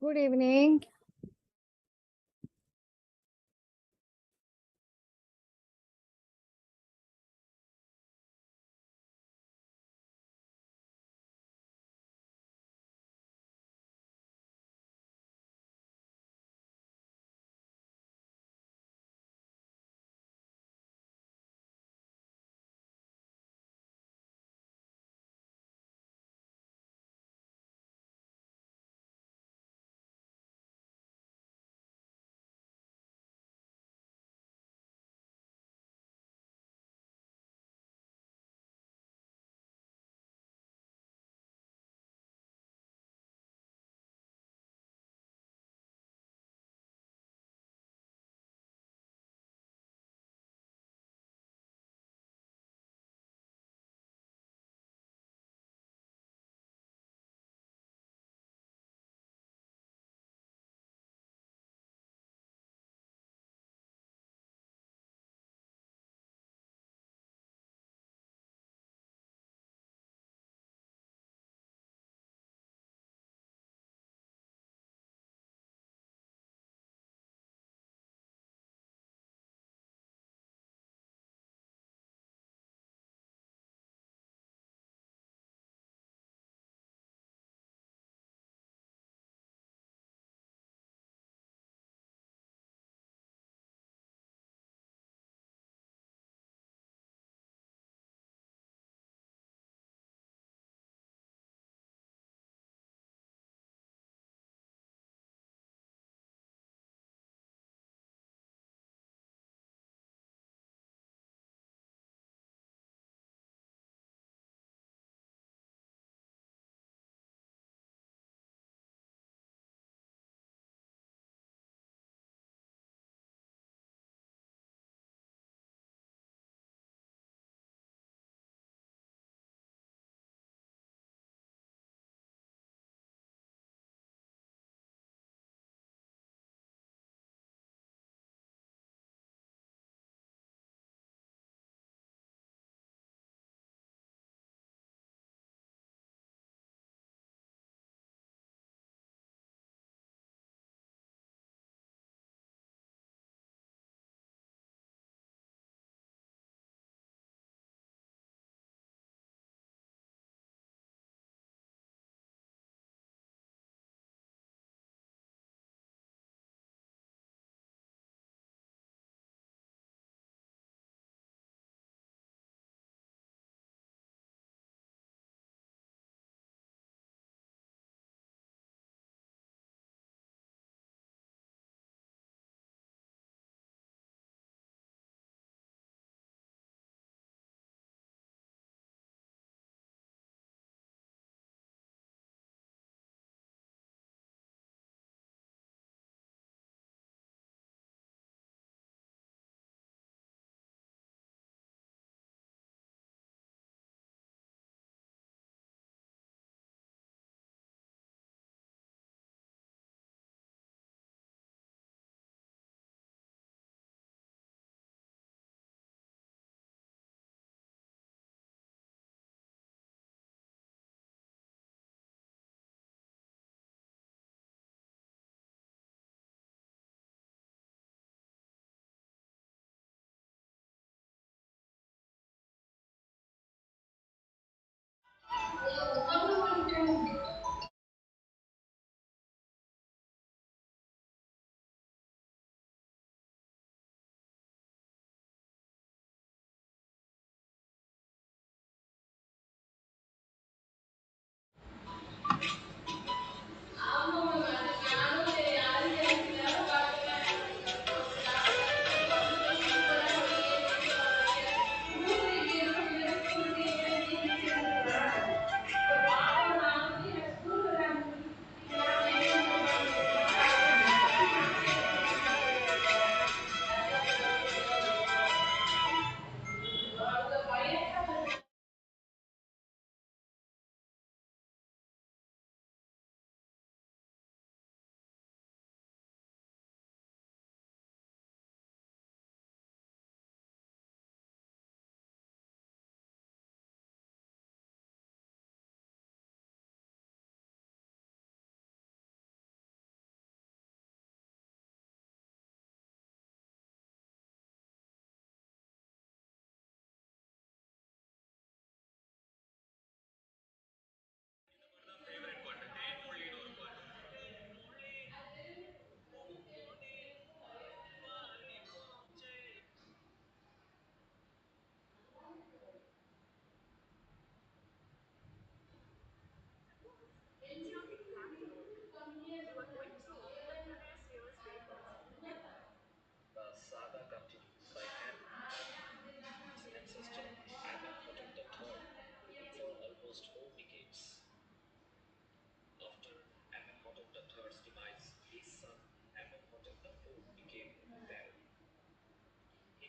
Good evening.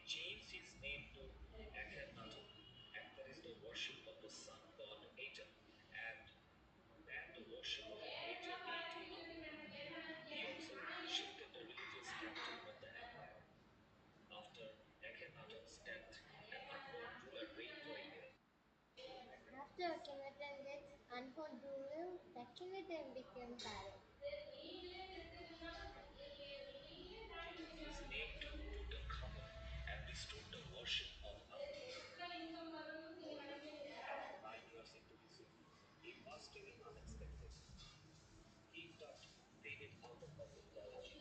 Changed his name to Akhenaten, encouraged the worship of the sun god Atum, and banned the worship of the major deity Anu. He also shifted the religious capital of the empire. After Akhenaten's death, an unknown ruler reigned for a year. After Akhenaten death, unknown ruler, Akhenaten became pharaoh. Changed his name to Tutankhamun and restored the worship of Anu. After 9 years into his reign, he passed away unexpectedly. He got faded out of public knowledge.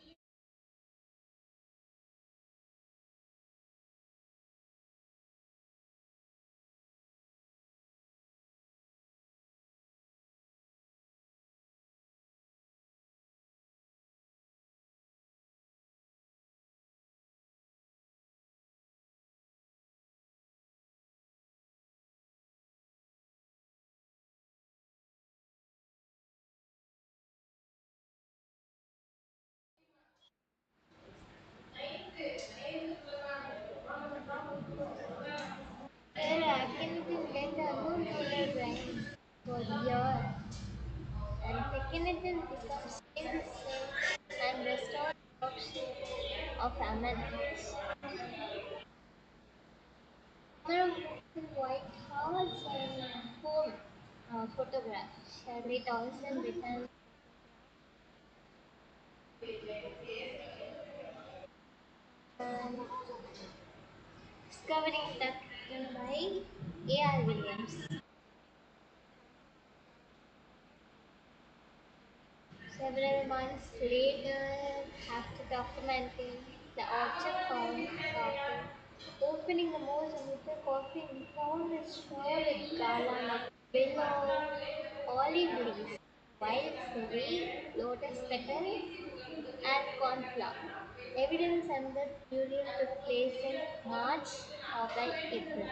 After Akhenaten death, unknown ruler reigned for years, and Akhenaten becomes changed his name and restored worship of Ammon. Camera in White House and home photograph. Shelley Dawson returned and discovering the written by A.R. Williams. Several months later, after documenting the orchard found after opening the most unusual coffee, we found a straw with garland of willow, olive leaf, wild cherry, lotus petal, and cornflower. Evidence and the burial took place in March or by April.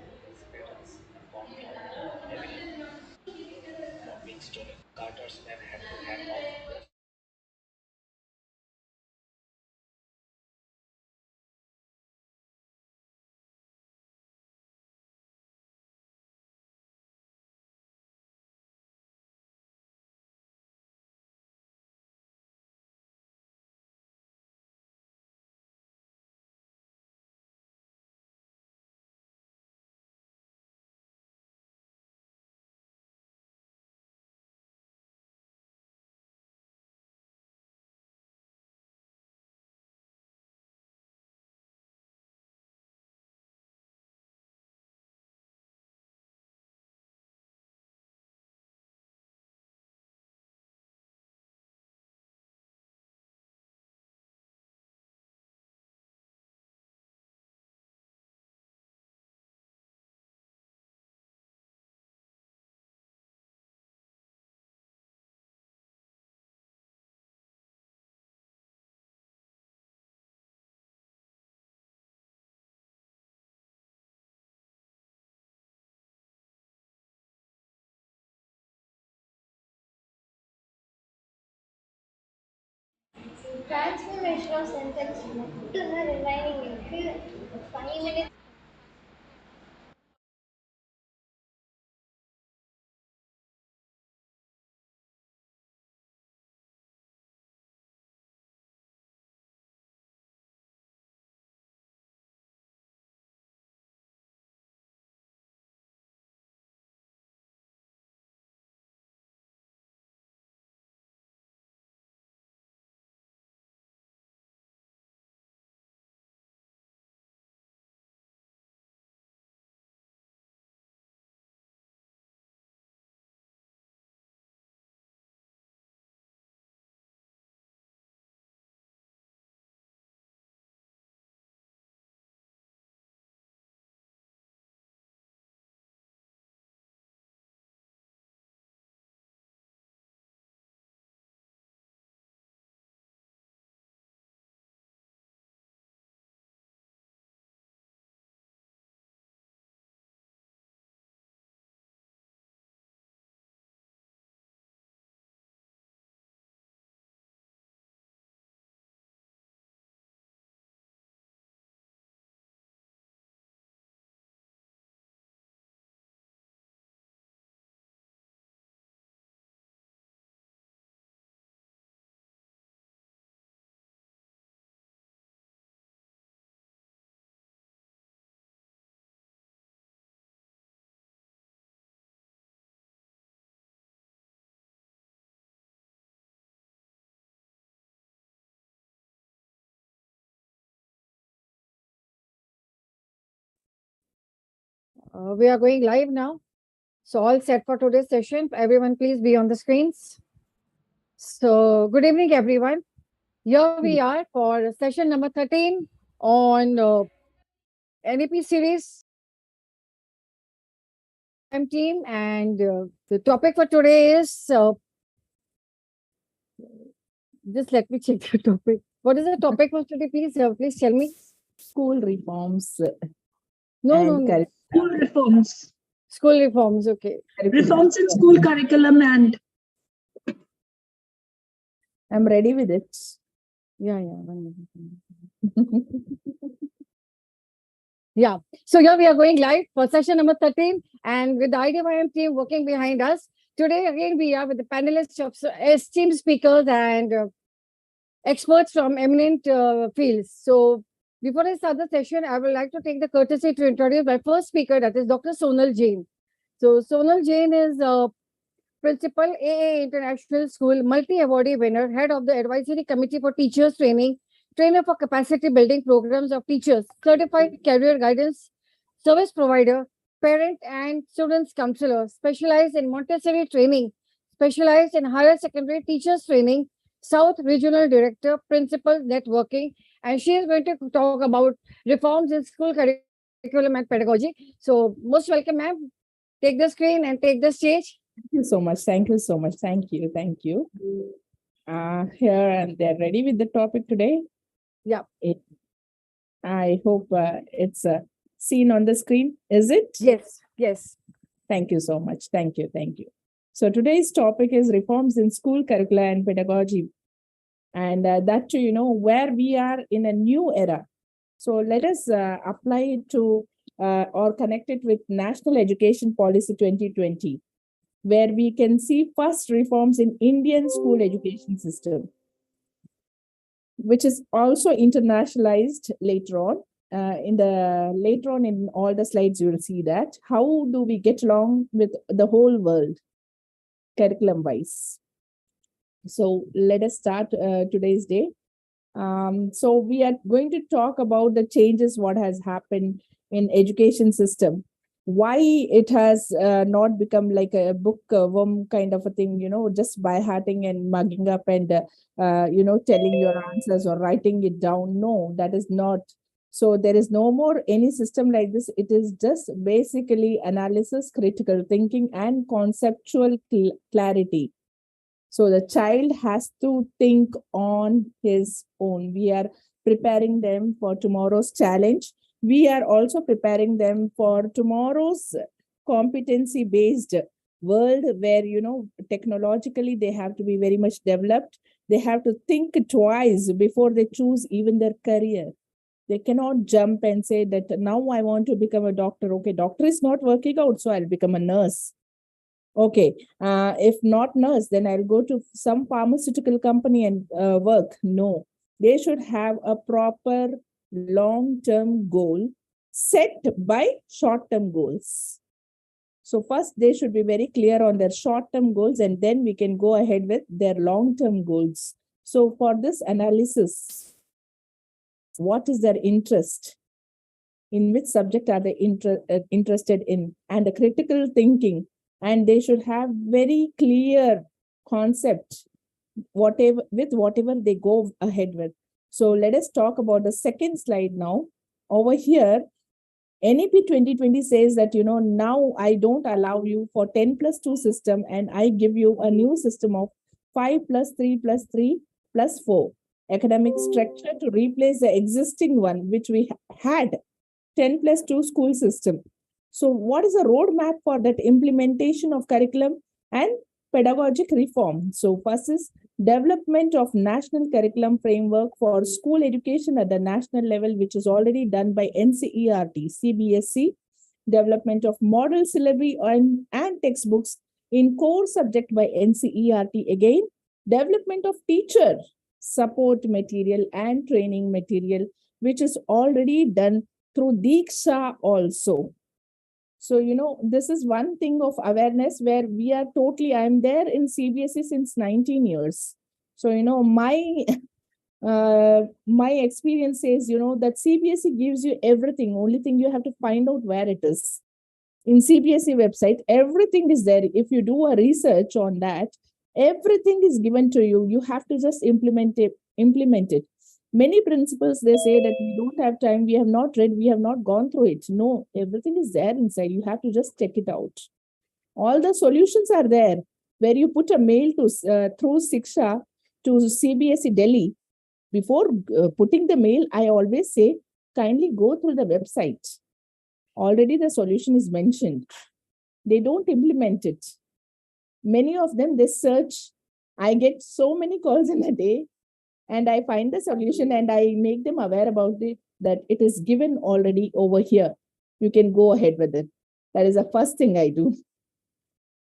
Lotus petals and cornflower, evident from being stolen. Carter's men had to hang off both Transformation of sentence மட்டும்தான் remaining இருக்கு. 5 minutes We are going live now. So, all set for today's session. Everyone, please be on the screens. So, good evening, everyone. Here we are for session number 13 on NEP series IDYM team. And the topic for today is just let me check the topic. What is the topic for today? Please tell me. School reforms No, no, and no. School reforms, School reforms. Okay. curriculum. reforms in school curriculum, and I'm ready with it. Yeah, yeah. Yeah. So here we are going live for session number 13 and with the IDYM team working behind us. Today again we are with the panelists of esteemed speakers and experts from eminent fields. So before I start the session, I would like to take the courtesy to introduce my first speaker, that is Dr. Sonal Jain. So Sonal Jain is Principal AA International School, multi-awardee winner, head of the Advisory Committee for Teachers Training, trainer for capacity building programs of teachers, certified career guidance, service provider, parent and students counselor, specialized in Montessori training, specialized in higher secondary teachers training, South Regional Director, Principal Networking, and she is going to talk about reforms in school curriculum and pedagogy. So, most welcome, ma'am. Take the screen and take the stage. Thank you so much. Thank you so much. Thank you. Thank you. Here and they're ready with the topic today. Yeah. I hope it's seen on the screen. Is it? Yes. Yes. Thank you so much. Thank you. Thank you. So today's topic is reforms in school curricula and pedagogy. And that too, where we are in a new era. So let us apply it to or connect it with National Education Policy 2020, where we can see first reforms in Indian school education system, which is also internationalized later on. Later on in all the slides, you will see that how do we get along with the whole world curriculum wise. So let us start today's day. So we are going to talk about the changes what has happened in education system, why it has not become like a bookworm kind of a thing, just by hatting and mugging up and telling your answers or writing it down. No, that is not. So there is no more any system like this. It is just basically analysis, critical thinking, and conceptual clarity. So the child has to think on his own. We are preparing them for tomorrow's challenge. We are also preparing them for tomorrow's competency based world where, technologically they have to be very much developed. They have to think twice before they choose even their career. They cannot jump and say that now I want to become a doctor. Okay, doctor is not working out, so I'll become a nurse. Okay, if not nurse, then I'll go to some pharmaceutical company and work. No, they should have a proper long-term goal set by short-term goals. So first, they should be very clear on their short-term goals, and then we can go ahead with their long-term goals. So for this analysis, what is their interest? In which subject are they interested in? And the critical thinking, and they should have very clear concept whatever they go ahead with. So let us talk about the second slide now. Over here, NEP 2020 says that, now I don't allow you for 10 plus 2 system, and I give you a new system of 5 plus 3 plus 3 plus 4 academic structure to replace the existing one, which we had 10 plus 2 school system. So what is the roadmap for that implementation of curriculum and pedagogic reform? So first is development of national curriculum framework for school education at the national level, which is already done by NCERT, CBSE, development of model syllabi and textbooks in core subject by NCERT again, development of teacher support material and training material, which is already done through Diksha also. So, this is one thing of awareness where we are totally, I'm there in CBSE since 19 years. So, my experience says, that CBSE gives you everything. Only thing you have to find out where it is. in CBSE website, everything is there. If you do a research on that, everything is given to you. You have to just implement it. Many principals, they say that we don't have time, we have not read, we have not gone through it. No, everything is there inside. You have to just check it out. All the solutions are there. Where you put a mail to through Siksha to CBSE Delhi, before putting the mail, I always say, kindly go through the website. Already the solution is mentioned. They don't implement it. Many of them, they search. I get so many calls in a day, and I find the solution and I make them aware about it, that it is given already over here. You can go ahead with it. That is the first thing I do.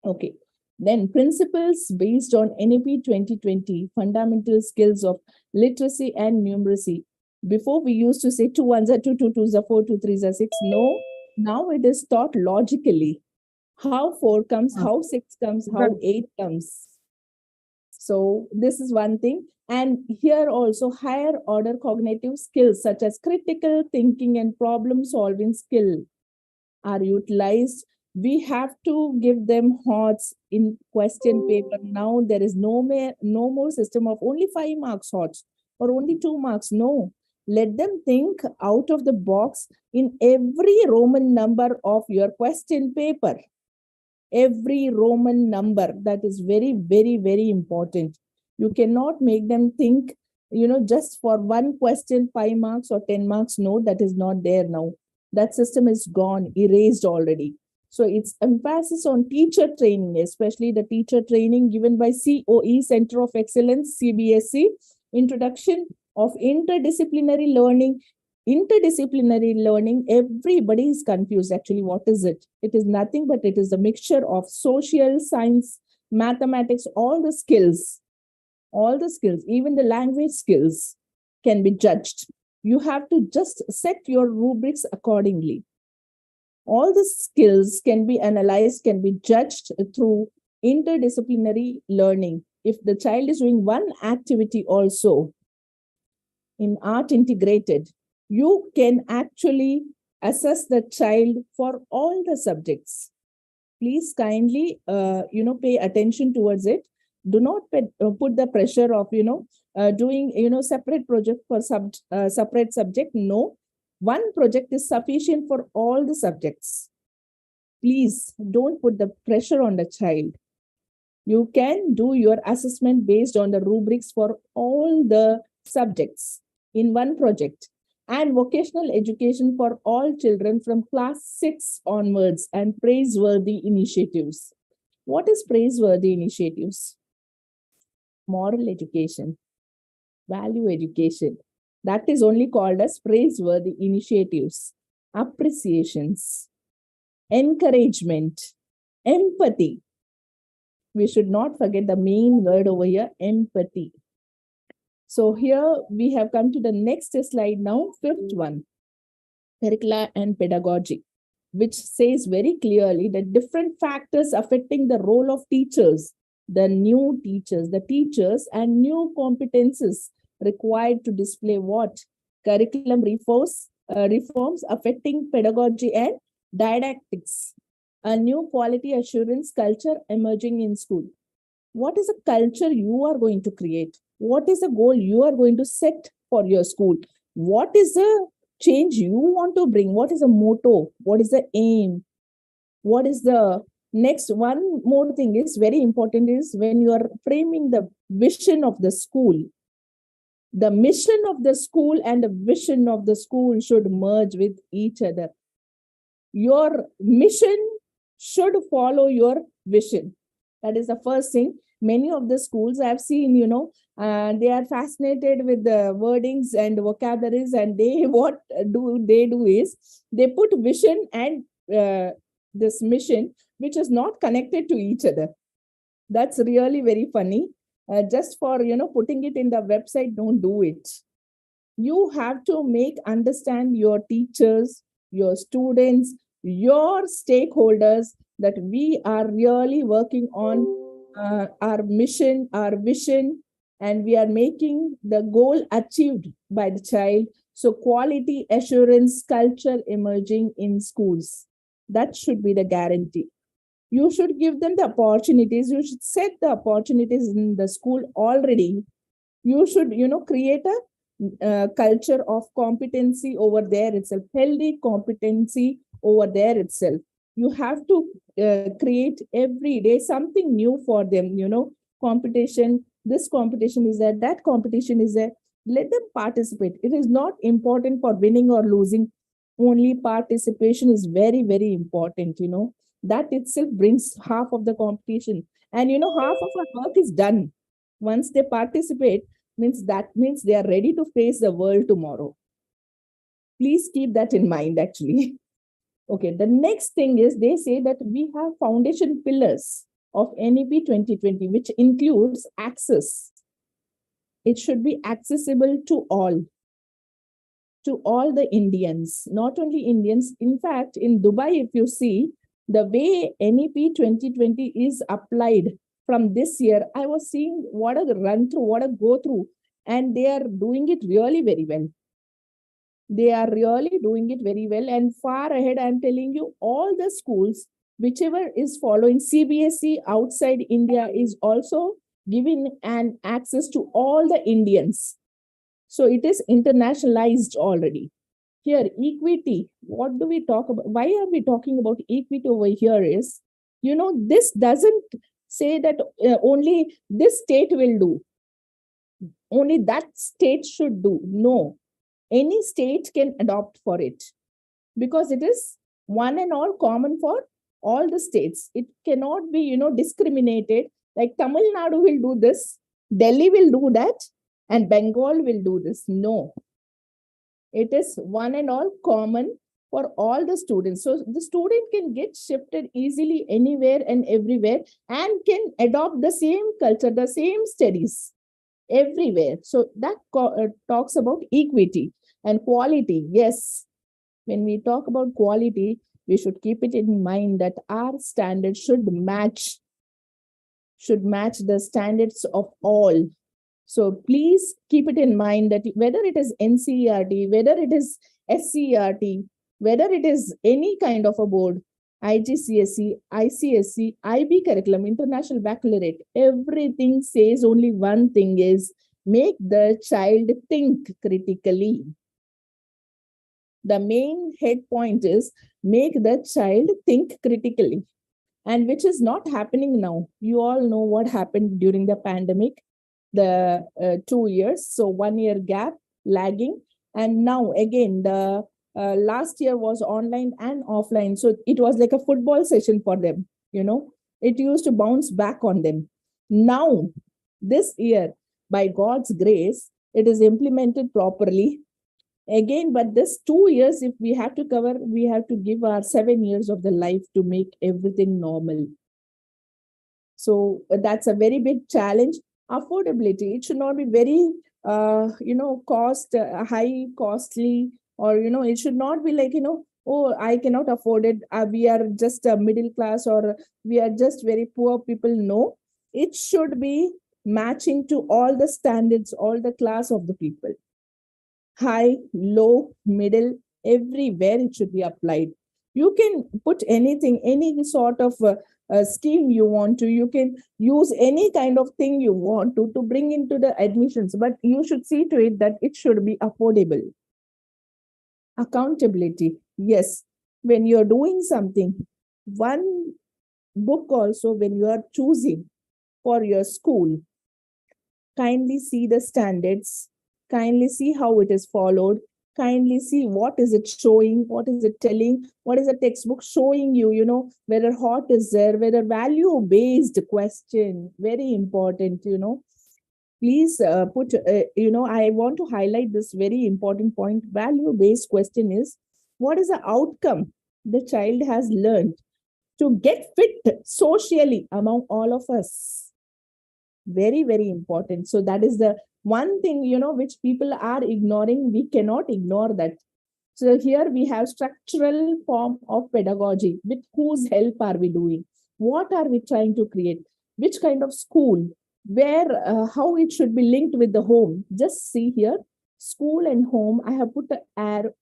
Okay. Then principles based on NAP 2020, fundamental skills of literacy and numeracy. Before we used to say 2 ones are 2, 2 twos are 4, 2 threes are 6. No, now it is taught logically. How 4 comes, how 6 comes, how 8 comes. So this is one thing. And here also higher order cognitive skills such as critical thinking and problem solving skill are utilized. We have to give them HOTS in question paper. Now there is no more system of only 5 marks HOTS or only 2 marks. No, let them think out of the box in every Roman number of your question paper. Every Roman number, that is very, very, very important. You cannot make them think, just for one question, 5 marks or 10 marks. No, that is not there now. That system is gone, erased already. So it's emphasis on teacher training, especially the teacher training given by COE, Center of Excellence, CBSE, introduction of interdisciplinary learning. Interdisciplinary learning, everybody is confused. Actually, what is it? It is nothing but it is a mixture of social, science, mathematics, all the skills, even the language skills can be judged. You have to just set your rubrics accordingly. All the skills can be analyzed, can be judged through interdisciplinary learning. If the child is doing one activity also in art integrated, you can actually assess the child for all the subjects. Please kindly, pay attention towards it. Do not put the pressure of, doing, separate project for separate subject. No, one project is sufficient for all the subjects. Please don't put the pressure on the child. You can do your assessment based on the rubrics for all the subjects in one project. And vocational education for all children from class 6 onwards, and praiseworthy initiatives. What is praiseworthy initiatives? Moral education, value education. That is only called as praiseworthy initiatives. Appreciations, encouragement, empathy. We should not forget the main word over here, empathy. So here we have come to the next slide now, 5th one, Curricula and Pedagogy, which says very clearly that different factors affecting the role of teachers, the new teachers, the teachers and new competences required to display what? Curriculum reforms affecting pedagogy and didactics, a new quality assurance culture emerging in school. What is the culture you are going to create? What is the goal you are going to set for your school? What is the change you want to bring? What is the motto? What is the aim? What is the next? One more thing is very important is when you are framing the vision of the school, the mission of the school and the vision of the school should merge with each other. Your mission should follow your vision. That is the first thing. Many of the schools I've seen, they are fascinated with the wordings and vocabularies, and what they do is they put vision and this mission, which is not connected to each other. That's really very funny. Just for putting it in the website, don't do it. You have to understand your teachers, your students, your stakeholders, that we are really working on our mission, our vision, and we are making the goal achieved by the child. So quality assurance culture emerging in schools. That should be the guarantee. You should give them the opportunities. You should set the opportunities in the school already. You should, create a culture of competency over there itself, healthy competency over there itself. You have to create every day something new for them, competition. This competition is there, that competition is there. Let them participate. It is not important for winning or losing. Only participation is very, very important, that itself brings half of the competition. And half of our work is done once they participate. Means they are ready to face the world tomorrow. Please keep that in mind, actually. Okay, the next thing is they say that we have foundation pillars of NEP 2020, which includes access. It should be accessible to all the Indians, not only Indians. In fact, in Dubai, if you see the way NEP 2020 is applied from this year, I was seeing what a run through, what a go through, and they are doing it really very well. They are really doing it very well and far ahead. I'm telling you, all the schools, whichever is following CBSE outside India, is also giving an access to all the Indians. So it is internationalized already. Here, equity. What do we talk about? Why are we talking about equity over here? Is, this doesn't say that only this state will do, only that state should do. No, any state can adopt for it, because it is one and all common for all the states. It cannot be, discriminated. Like Tamil Nadu will do this, Delhi will do that, and Bengal will do this. No, it is one and all common for all the students. So the student can get shifted easily anywhere and everywhere and can adopt the same culture, the same studies everywhere. So that talks about equity and quality. Yes, when we talk about quality, we should keep it in mind that our standards should match the standards of all. So please keep it in mind that whether it is NCERT, whether it is SCERT, whether it is any kind of a board, IGCSE, ICSE, IB curriculum, International Baccalaureate, everything says only one thing is make the child think critically. The main head point is make the child think critically, and which is not happening now. You all know what happened during the pandemic, the 2 years. So 1 year gap, lagging. And now again, the last year was online and offline. So it was like a football session for them. It used to bounce back on them. Now, this year, by God's grace, it is implemented properly. Again, but this 2 years, if we have to cover, we have to give our 7 years of the life to make everything normal. So that's a very big challenge. Affordability, it should not be very, high, costly, or, it should not be like, oh, I cannot afford it. We are just a middle class, or we are just very poor people. No, it should be matching to all the standards, all the class of the people. High, low, middle, everywhere it should be applied. You can put anything, any sort of scheme you want to. You can use any kind of thing you want to bring into the admissions, but you should see to it that it should be affordable. Accountability. Yes, when you're doing something, one book also, when you are choosing for your school, kindly see the standards, kindly see how it is followed, kindly see what is it showing, what is it telling, what is the textbook showing you, whether hot is there, whether value based question, very important. Please put, I want to highlight this very important point. Value based question is, what is the outcome the child has learned to get fit socially among all of us? Very, very important. So that is the one thing, which people are ignoring. We cannot ignore that. So here we have structural form of pedagogy. With whose help are we doing? What are we trying to create? Which kind of school? Where, how it should be linked with the home? Just see here, school and home. I have put an arrow.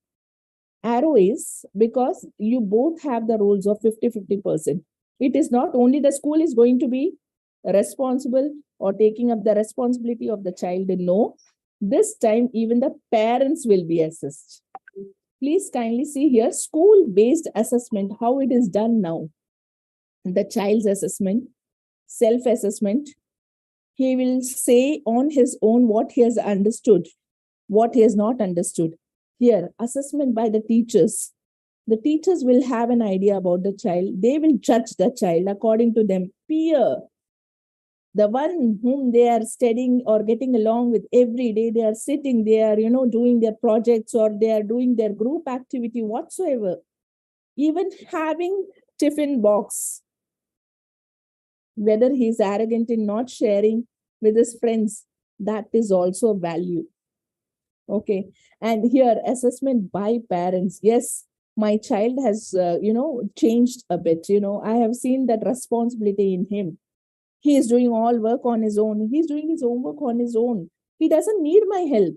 arrow is because you both have the roles of 50-50%. It is not only the school is going to be responsible or taking up the responsibility of the child. No, this time even the parents will be assessed. Please kindly see here school based assessment, how it is done now. The child's assessment, self assessment, he will say on his own what he has understood, what he has not understood. Here, assessment by the teachers. The teachers will have an idea about the child. They will judge the child according to them. Peer, the one whom they are studying or getting along with every day, they are sitting, they are, doing their projects or they are doing their group activity whatsoever. Even having tiffin box, whether he is arrogant in not sharing with his friends, that is also a value. Okay. And here, assessment by parents. Yes, my child has, changed a bit. I have seen that responsibility in him. He is doing all work on his own. He's doing his homework on his own. He doesn't need my help.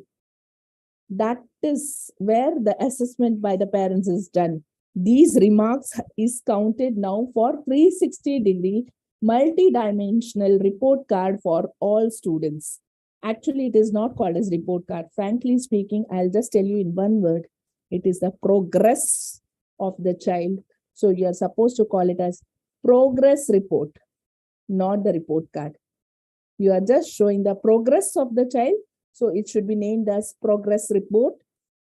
That is where the assessment by the parents is done. These remarks is counted now for 360-degree multi-dimensional report card for all students. Actually, it is not called as report card. Frankly speaking, I'll just tell you in one word. It is the progress of the child. So you are supposed to call it as progress report, not the report card. You are just showing the progress of the child. So it should be named as progress report,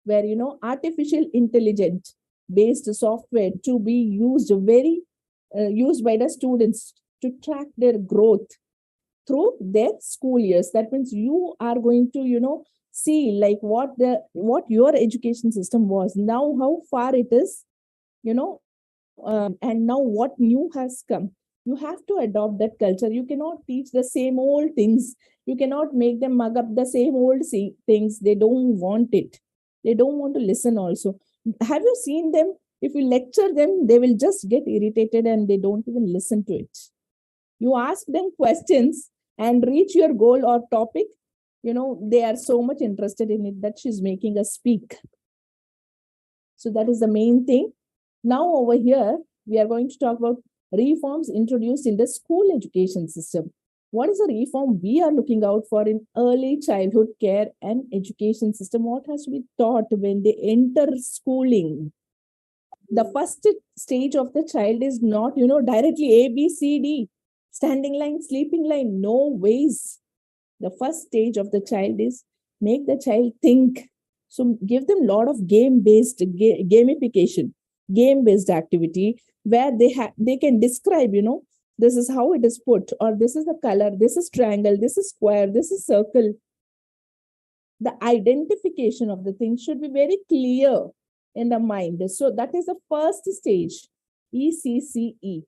where, artificial intelligence based software to be used used by the students to track their growth through their school years. That means you are going to, see like what your education system was, now how far it is, and now what new has come. You have to adopt that culture. You cannot teach the same old things. You cannot make them mug up the same old things. They don't want it. They don't want to listen also. Have you seen them? If you lecture them, they will just get irritated and they don't even listen to it. You ask them questions and reach your goal or topic, they are so much interested in it that she's making us speak. So that is the main thing. Now over here, we are going to talk about reforms introduced in the school education system. What is the reform we are looking out for in early childhood care and education system? What has to be taught when they enter schooling? The first stage of the child is not, directly A, B, C, D, standing line, sleeping line. No ways. The first stage of the child is make the child think. So give them a lot of game-based gamification, game-based activity where they can describe, this is how it is put, or this is the color, this is triangle, this is square, this is circle. The identification of the thing should be very clear in the mind. So that is the first stage, ECCE.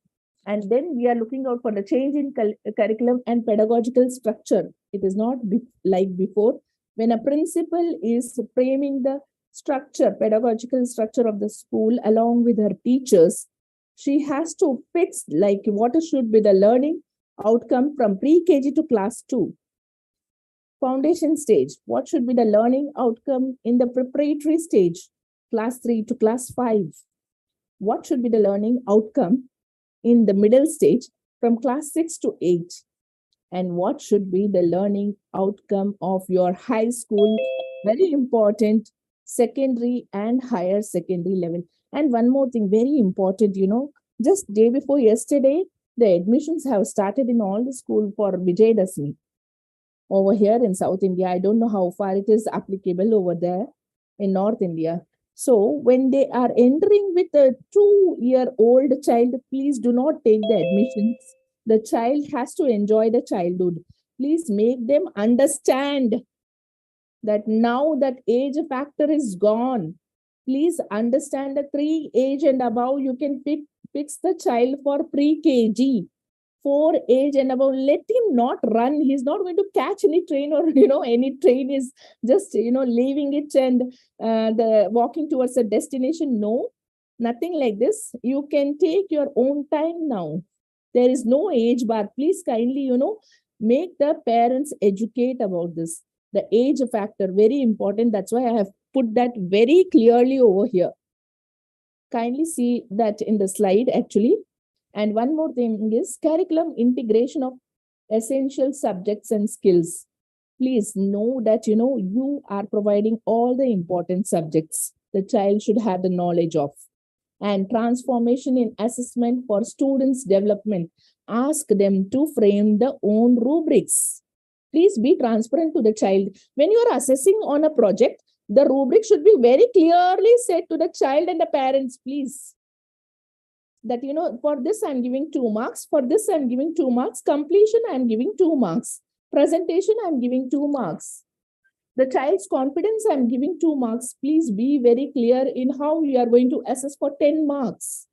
And then we are looking out for the change in curriculum and pedagogical structure. It is not like before. When a principal is framing the structure, pedagogical structure of the school along with her teachers, she has to fix like what should be the learning outcome from pre-KG to class 2. Foundation stage, what should be the learning outcome in the preparatory stage, class 3 to class 5? What should be the learning outcome in the middle stage from class 6 to 8? And what should be the learning outcome of your high school, very important, secondary and higher secondary level? And one more thing, very important, just day before yesterday, the admissions have started in all the school for Vijayadashmi. Over here in South India, I don't know how far it is applicable over there in North India. So when they are entering with a 2-year-old child, please do not take the admissions. The child has to enjoy the childhood. Please make them understand that now that age factor is gone. Please understand that 3 age and above, you can fix the child for pre-KG. 4 age and above, let him not run. He's not going to catch any train or, any train is just, leaving it and the walking towards a destination. No, nothing like this. You can take your own time now. There is no age bar. Please kindly, make the parents educate about this. The age factor, very important. That's why I have put that very clearly over here. Kindly see that in the slide actually. And one more thing is curriculum integration of essential subjects and skills. Please know that you are providing all the important subjects the child should have the knowledge of. And transformation in assessment for students' development. Ask them to frame their own rubrics. Please be transparent to the child. When you are assessing on a project, the rubric should be very clearly said to the child and the parents, please. That, for this I'm giving 2 marks, for this I'm giving 2 marks, completion I'm giving 2 marks, presentation I'm giving 2 marks. The child's confidence I'm giving 2 marks. Please be very clear in how you are going to assess for 10 marks.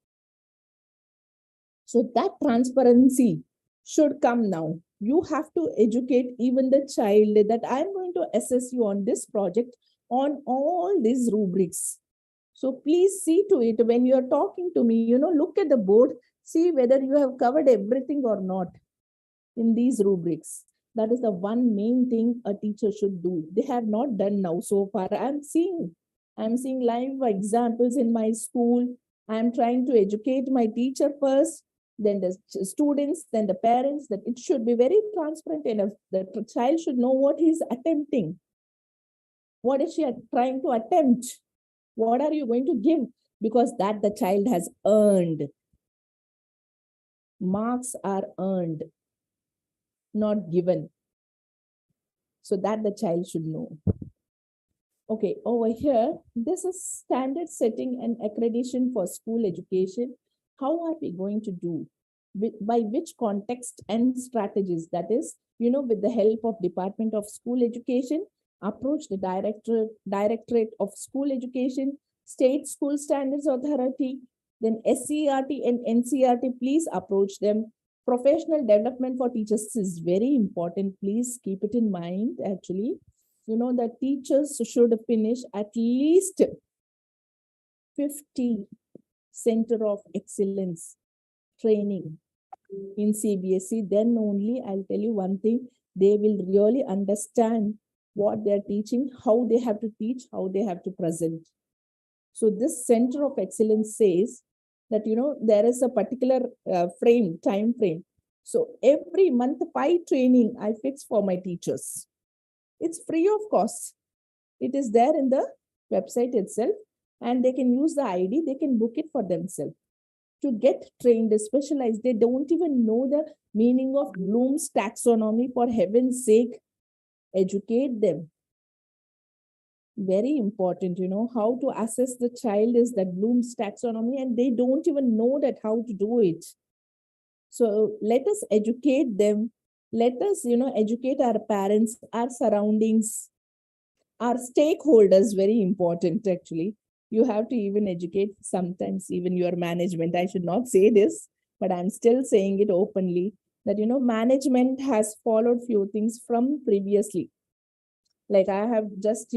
So that transparency should come now. You have to educate even the child that I'm going to assess you on this project on all these rubrics. So please see to it when you're talking to me, look at the board, see whether you have covered everything or not in these rubrics. That is the one main thing a teacher should do. They have not done now so far. I'm seeing live examples in my school. I'm trying to educate my teacher first, then the students, then the parents, that it should be very transparent enough that the child should know what he's attempting. What is she trying to attempt? What are you going to give? Because that the child has earned. Marks are earned, not given. So that the child should know. Okay, over here, this is standard setting and accreditation for school education. How are we going to do? By which context and strategies? That is, with the help of Department of School Education, approach the Directorate of School Education, State School Standards Authority, then SCRT and NCRT, please approach them. Professional development for teachers is very important. Please keep it in mind, actually. That teachers should finish at least 50 Center of Excellence training in CBSE. Then only I'll tell you one thing, they will really understand what they're teaching, how they have to teach, how they have to present. So this Center of Excellence says that, there is a particular time frame. So every month, 5 training I fix for my teachers. It's free of cost. It is there in the website itself, and they can use the ID, they can book it for themselves. To get trained, specialized, they don't even know the meaning of Bloom's taxonomy. For heaven's sake, educate them. Very important, how to assess the child is that Bloom's taxonomy, and they don't even know that how to do it. So let us educate them. Let us, educate our parents, our surroundings, our stakeholders. Very important, actually. You have to even educate sometimes even your management. I should not say this, but I'm still saying it openly that, management has followed few things from previously. Like I have just,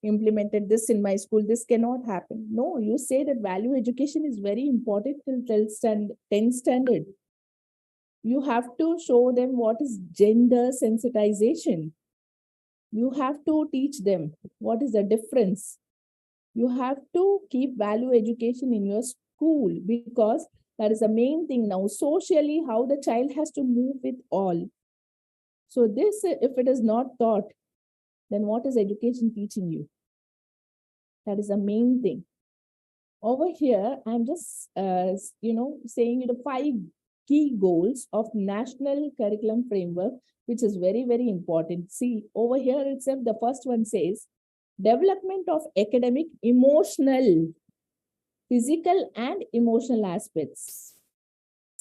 implemented this in my school. This cannot happen. No, you say that value education is very important till 10th standard. You have to show them what is gender sensitization. You have to teach them what is the difference. You have to keep value education in your school, because that is the main thing now. Socially, how the child has to move with all. So this, if it is not taught, then what is education teaching you? That is the main thing. Over here, I'm just, saying the 5 key goals of National Curriculum Framework, which is very, very important. See, over here itself, the first one says, development of academic, emotional, physical and emotional aspects.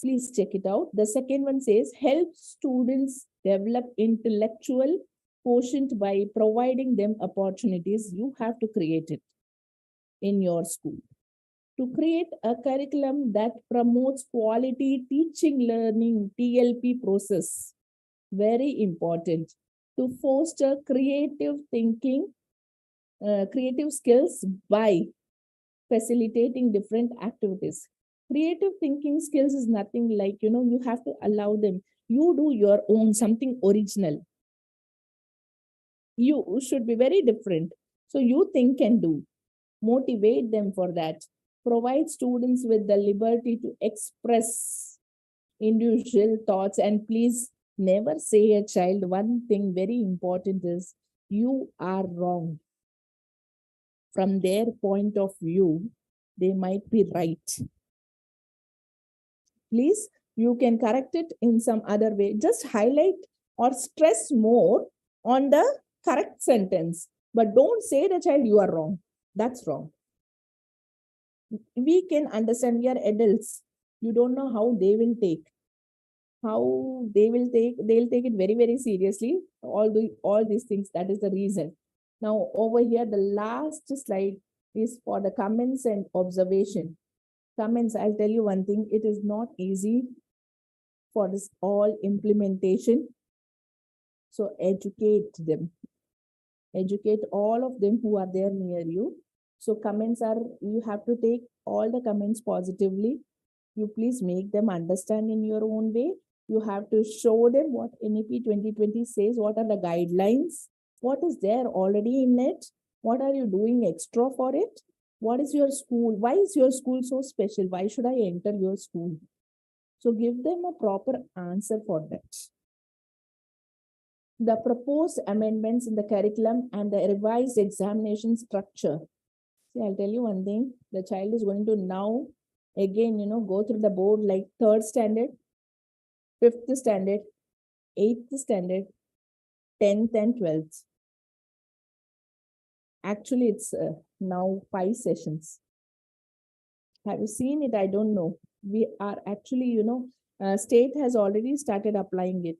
Please check it out. The second one says, help students develop intellectual quotient by providing them opportunities. You have to create it in your school. To create a curriculum that promotes quality teaching learning, TLP process. Very important. To foster creative thinking, creative skills by facilitating different activities. Creative thinking skills is nothing like, you have to allow them. You do your own, something original. You should be very different. So you think and do. Motivate them for that. provide students with the liberty to express individual thoughts. And please never say a child, one thing very important is, you are wrong. From their point of view, they might be right. Please, you can correct it in some other way. Just highlight or stress more on the correct sentence, but don't say the child you are wrong. That's wrong. We can understand, we are adults. You don't know how they will take. They'll take it very, very seriously. All these things. That is the reason. Now, over here, the last slide is for the comments and observation. Comments, I'll tell you one thing, it is not easy for this all implementation. So educate them. Educate all of them who are there near you. So comments are, you have to take all the comments positively. You please make them understand in your own way. You have to show them what NEP 2020 says, what are the guidelines, what is there already in it, what are you doing extra for it, what is your school, why is your school so special, why should I enter your school? So give them a proper answer for that. The proposed amendments in the curriculum and the revised examination structure. See, I'll tell you one thing, the child is going to now again, go through the board like 3rd standard, 5th standard, 8th standard, 10th and 12th. Actually, it's now 5 sessions. Have you seen it? I don't know. We are actually, state has already started applying it.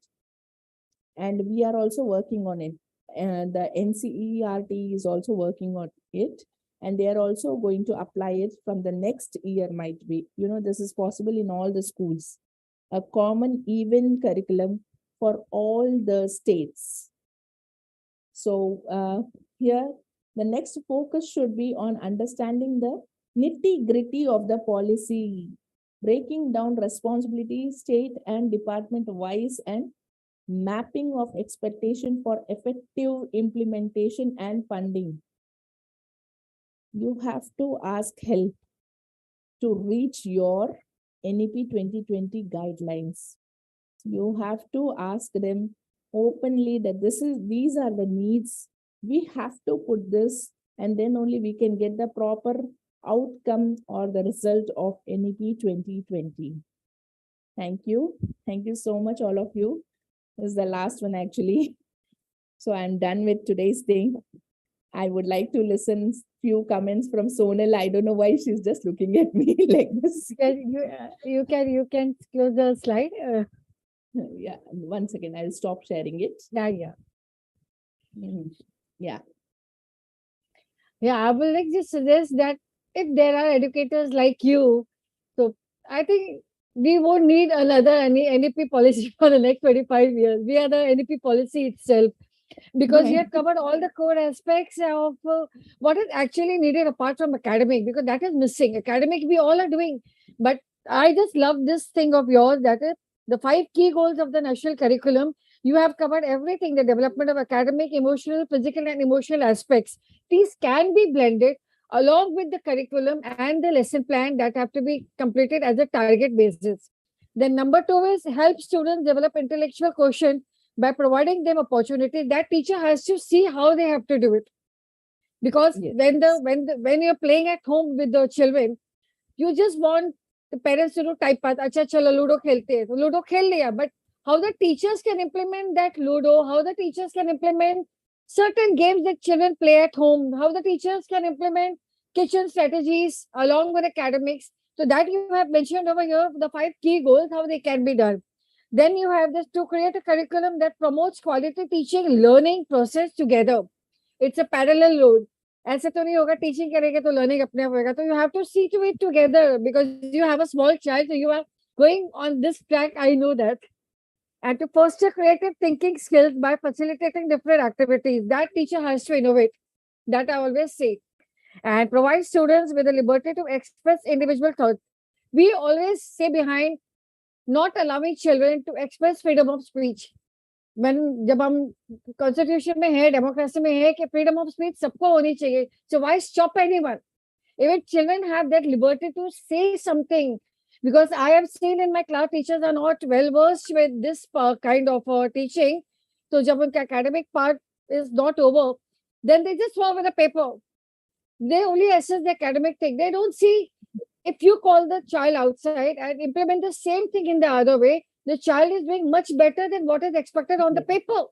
And we are also working on it. And the NCERT is also working on it. And they are also going to apply it from the next year, might be. This is possible in all the schools. A common even curriculum for all the states. So here, the next focus should be on understanding the nitty-gritty of the policy, breaking down responsibilities, state and department-wise, and mapping of expectation for effective implementation and funding. You have to ask help to reach your NEP 2020 guidelines. You have to ask them openly that these are the needs. We have to put this, and then only we can get the proper outcome or the result of NEP 2020. Thank you. Thank you so much, all of you. This is the last one actually. So I'm done with today's thing. I would like to listen few comments from Sonal. I don't know why she's just looking at me like this. You can close the slide. Yeah, 1 second. I'll stop sharing it. Yeah. Yeah. Yeah, I would like to suggest that if there are educators like you, so I think we won't need another NEP policy for the next 25 years. We are the NEP policy itself, because you have covered all the core aspects of what is actually needed apart from academic, because that is missing. Academic we all are doing, but I just love this thing of yours, that is the 5 key goals of the national curriculum. You have covered everything, the development of academic, emotional, physical and emotional aspects. These can be blended along with the curriculum and the lesson plan that have to be completed as a target basis. Then number 2 is help students develop intellectual quotient by providing them opportunity. That teacher has to see how they have to do it, because Yes. when you're playing at home with the children, you just want the parents to do type path. Acha chalo ludo khelte hain, so ludo khel liya, but how the teachers can implement that ludo, how the teachers can implement certain games that children play at home, how the teachers can implement kitchen strategies along with academics. So that you have mentioned over here, the 5 key goals, how they can be done. Then you have this to create a curriculum that promotes quality teaching learning process together. It's a parallel road. ऐसे तो नहीं होगा teaching करेंगे तो learning अपने आप होगा. तो you have to see to it together, because you have a small child, so you are going on this track. I know that. And to foster creative thinking skills by facilitating different activities, that teacher has to innovate. That I always say. And provide students with the liberty to express individual thoughts. We always say behind not allowing children to express freedom of speech. जब हम constitution में है, democracy में है कि freedom of speech सबको होनी चाहिए. So why stop anyone? Even children have that liberty to say something, because I have seen in my class teachers are not well versed with this kind of teaching. So जब उनका academic part is not over, then they just work with a paper. They only assess the academic thing. They don't see, if you call the child outside and implement the same thing in the other way, the child is doing much better than what is expected on the paper.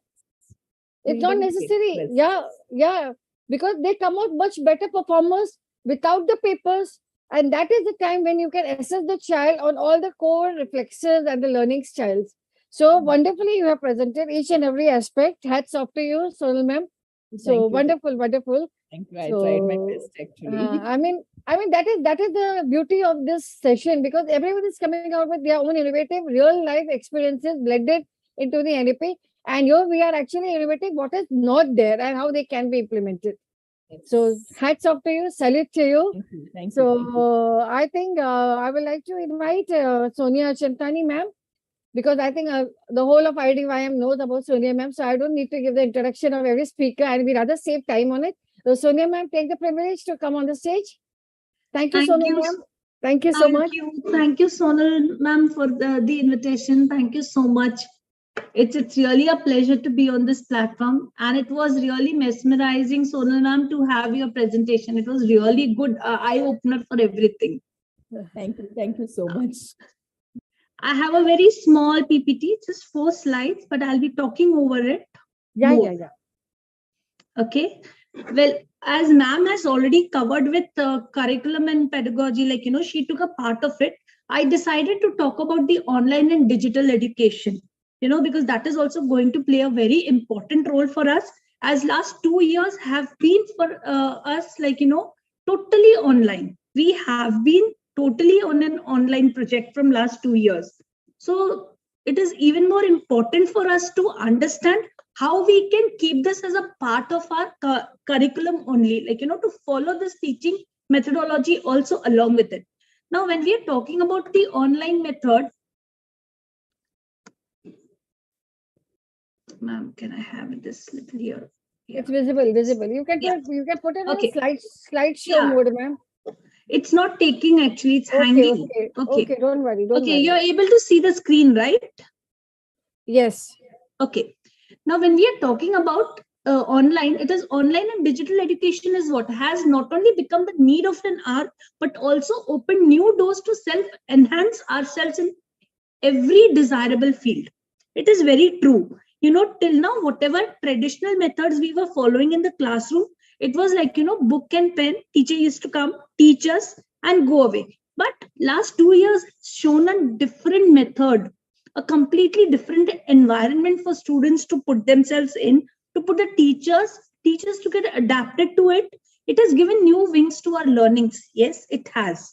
It's not Freedom to necessary. express. Yeah. Because they come out much better performers without the papers. And that is the time when you can assess the child on all the core reflexes and the learning styles. So wonderfully, you have presented each and every aspect. Hats off to you, Sonal ma'am. So Thank you. wonderful. Thank you. I tried my best actually. I mean that is the beauty of this session, because everyone is coming out with their own innovative real life experiences blended into the NEP, and here we are actually innovating what is not there and how they can be implemented. So hats off to you, salute to you. Thank you. Thank you. So Thank you. I think I would like to invite Sonia Chantani ma'am, because I think the whole of IDYM knows about Sonia ma'am, so I don't need to give the introduction of every speaker, and we rather save time on it. So Sonia ma'am, take the privilege to come on the stage. Thank you, Thank Sonal you. ma'am. Thank you so much. Thank you, Sonal ma'am, for the invitation. Thank you so much. It's really a pleasure to be on this platform, and it was really mesmerizing, Sonal ma'am, to have your presentation. It was really good eye opener for everything. Thank you. Thank you so much. I have a very small PPT, just 4 slides, but I'll be talking over it. Yeah. Okay. Well, as ma'am has already covered with curriculum and pedagogy, like, she took a part of it. I decided to talk about the online and digital education, because that is also going to play a very important role for us, as last 2 years have been for us, like, totally online. We have been totally on an online project from last 2 years. So it is even more important for us to understand how we can keep this as a part of our curriculum only, like, to follow this teaching methodology also along with it. Now, when we are talking about the online method, ma'am, can I have this little here? Yeah. It's visible. You can put it on slideshow mode, ma'am. It's not taking actually, it's hanging. Okay, don't worry. You're able to see the screen, right? Yes. Okay. Now, when we are talking about online, it is online and digital education is what has not only become the need of an hour, but also opened new doors to self-enhance ourselves in every desirable field. It is very true. Till now, whatever traditional methods we were following in the classroom, it was like, book and pen, teacher used to come, teach us and go away. But last 2 years shown a different method, a completely different environment for students to put themselves in, to put the teachers to get adapted to it. It has given new wings to our learnings. Yes, it has.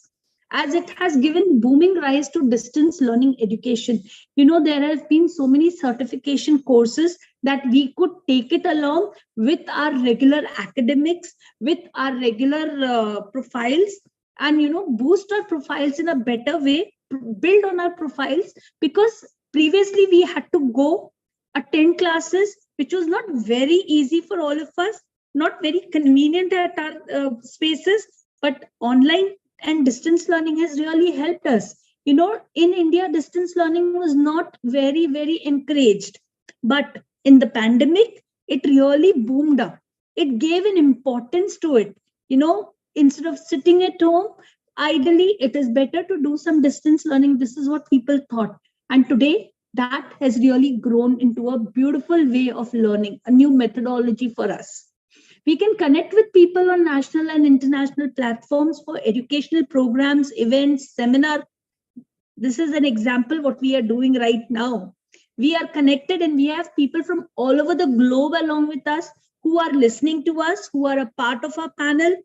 As it has given booming rise to distance learning education. There have been so many certification courses that we could take it along with our regular academics, with our regular profiles, and, boost our profiles in a better way, build on our profiles, because previously we had to go attend classes, which was not very easy for all of us, not very convenient at our spaces, but online and distance learning has really helped us. In India, distance learning was not very, very encouraged, but in the pandemic, it really boomed up. It gave an importance to it. Instead of sitting at home, ideally, it is better to do some distance learning. This is what people thought. And today, that has really grown into a beautiful way of learning, a new methodology for us. We can connect with people on national and international platforms for educational programs, events, seminar. This is an example what we are doing right now. We are connected and we have people from all over the globe along with us who are listening to us, who are a part of our panel.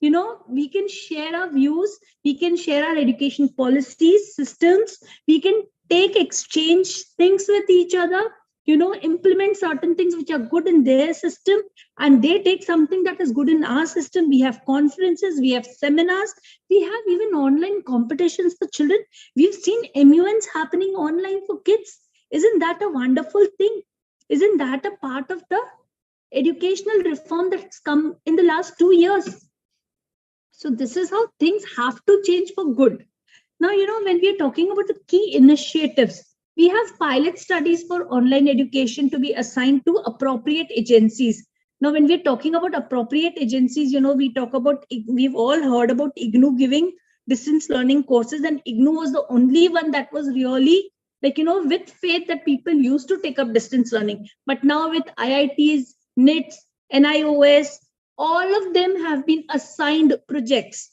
We can share our views, we can share our education policies, systems, we can take exchange things with each other, implement certain things which are good in their system, and they take something that is good in our system. We have conferences, we have seminars, we have even online competitions for children. We've seen MUNs happening online for kids. Isn't that a wonderful thing? Isn't that a part of the educational reform that's come in the last 2 years? So this is how things have to change for good. Now, when we are talking about the key initiatives, we have pilot studies for online education to be assigned to appropriate agencies. Now, when we're talking about appropriate agencies, we've all heard about IGNU giving distance learning courses, and IGNU was the only one that was really with faith that people used to take up distance learning. But now with IITs, NITs, NIOS, all of them have been assigned projects,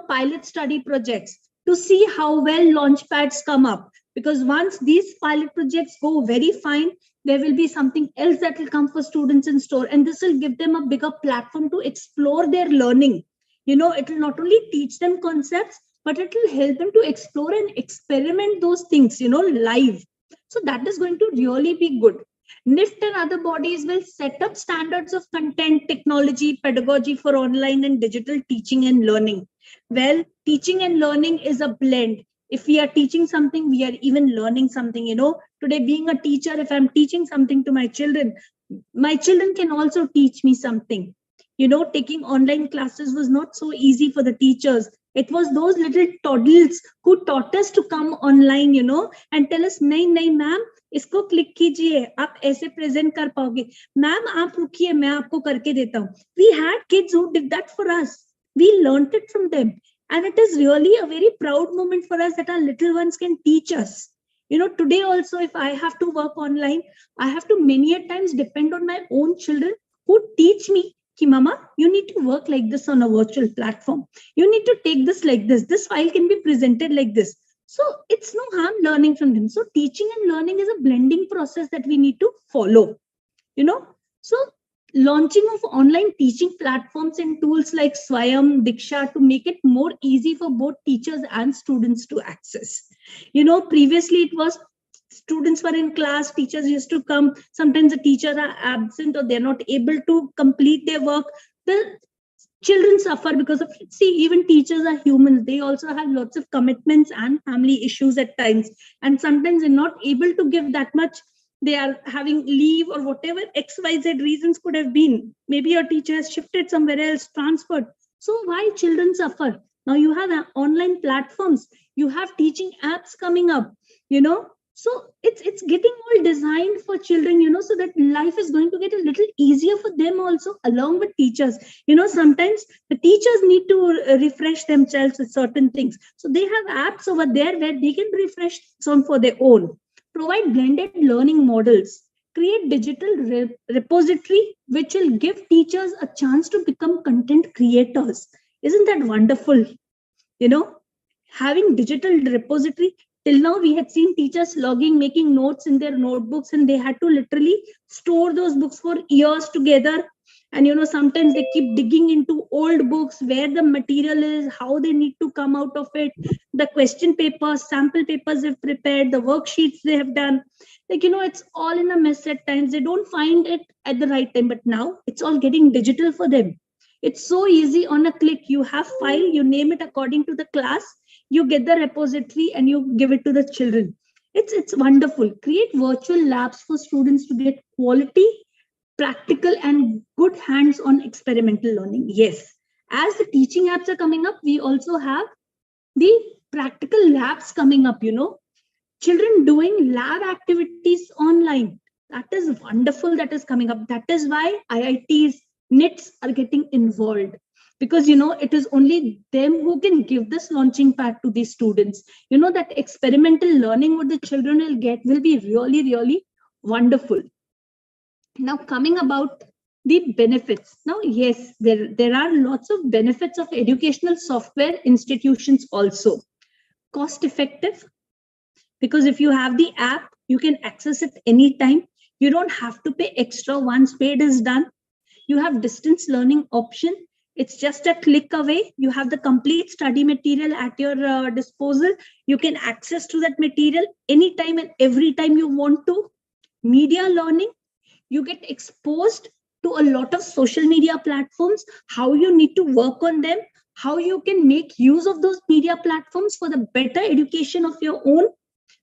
pilot study projects to see how well launchpads come up. Because once these pilot projects go very fine, there will be something else that will come for students in store. And this will give them a bigger platform to explore their learning. It will not only teach them concepts, but it will help them to explore and experiment those things, live. So that is going to really be good. NIFT and other bodies will set up standards of content, technology, pedagogy for online and digital teaching and learning. Well, teaching and learning is a blend. If we are teaching something, we are even learning something. Today being a teacher, if I'm teaching something to my children can also teach me something. Taking online classes was not so easy for the teachers. It was those little toddlers who taught us to come online, and tell us, nahi ma'am, इसको click कीजिए, आप ऐसे present कर पाओगे, ma'am आप रुकिए, मैं आपको करके देता हूँ. We had kids who did that for us. We learned it from them, and it is really a very proud moment for us that our little ones can teach us. Today also, if I have to work online, I have to many a times depend on my own children who teach me, ki mama, you need to work like this on a virtual platform. You need to take this like this. This file can be presented like this. So it's no harm learning from them. So teaching and learning is a blending process that we need to follow. So launching of online teaching platforms and tools like Swayam, Diksha to make it more easy for both teachers and students to access. Previously it was students were in class, teachers used to come. Sometimes the teachers are absent or they're not able to complete their work. The children suffer because of, even teachers are humans. They also have lots of commitments and family issues at times. And sometimes they're not able to give that much. They are having leave or whatever XYZ reasons could have been. Maybe your teacher has shifted somewhere else, transferred. So why children suffer? Now you have online platforms. You have teaching apps coming up, So it's getting all designed for children, so that life is going to get a little easier for them also, along with teachers. Sometimes the teachers need to refresh themselves with certain things. So they have apps over there where they can refresh some for their own. Provide blended learning models. Create digital repository, which will give teachers a chance to become content creators. Isn't that wonderful? Having digital repository. Till now, we had seen teachers logging, making notes in their notebooks, and they had to literally store those books for years together. And, sometimes they keep digging into old books, where the material is, how they need to come out of it, the question papers, sample papers they've prepared, the worksheets they have done. It's all in a mess at times. They don't find it at the right time. But now it's all getting digital for them. It's so easy on a click. You have file, you name it according to the class, you get the repository and you give it to the children. It's wonderful. Create virtual labs for students to get quality, practical and good hands-on experimental learning. Yes, as the teaching apps are coming up, we also have the practical labs coming up, children doing lab activities online. That is wonderful. That is coming up. That is why IITs, NITs are getting involved, because it is only them who can give this launching pad to these students. That experimental learning what the children will get will be really, really wonderful. Now, coming about the benefits. Now, yes, there are lots of benefits of educational software institutions also. Cost effective, because if you have the app, you can access it anytime. You don't have to pay extra once paid is done. You have distance learning option. It's just a click away. You have the complete study material at your disposal. You can access to that material anytime and every time you want to. Media learning. You get exposed to a lot of social media platforms, how you need to work on them, how you can make use of those media platforms for the better education of your own.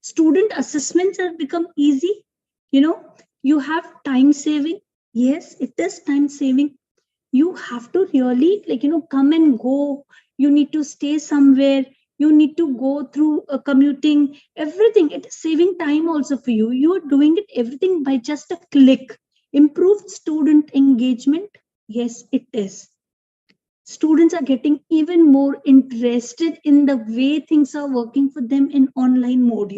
Student assessments have become easy. You have time saving. Yes, it is time saving. You have to really come and go. you need to stay somewhere, you need to go through commuting, everything. It is saving time also for you. You are doing it everything by just a click. Improved student engagement, yes, it is. Students are getting even more interested in the way things are working for them in online mode,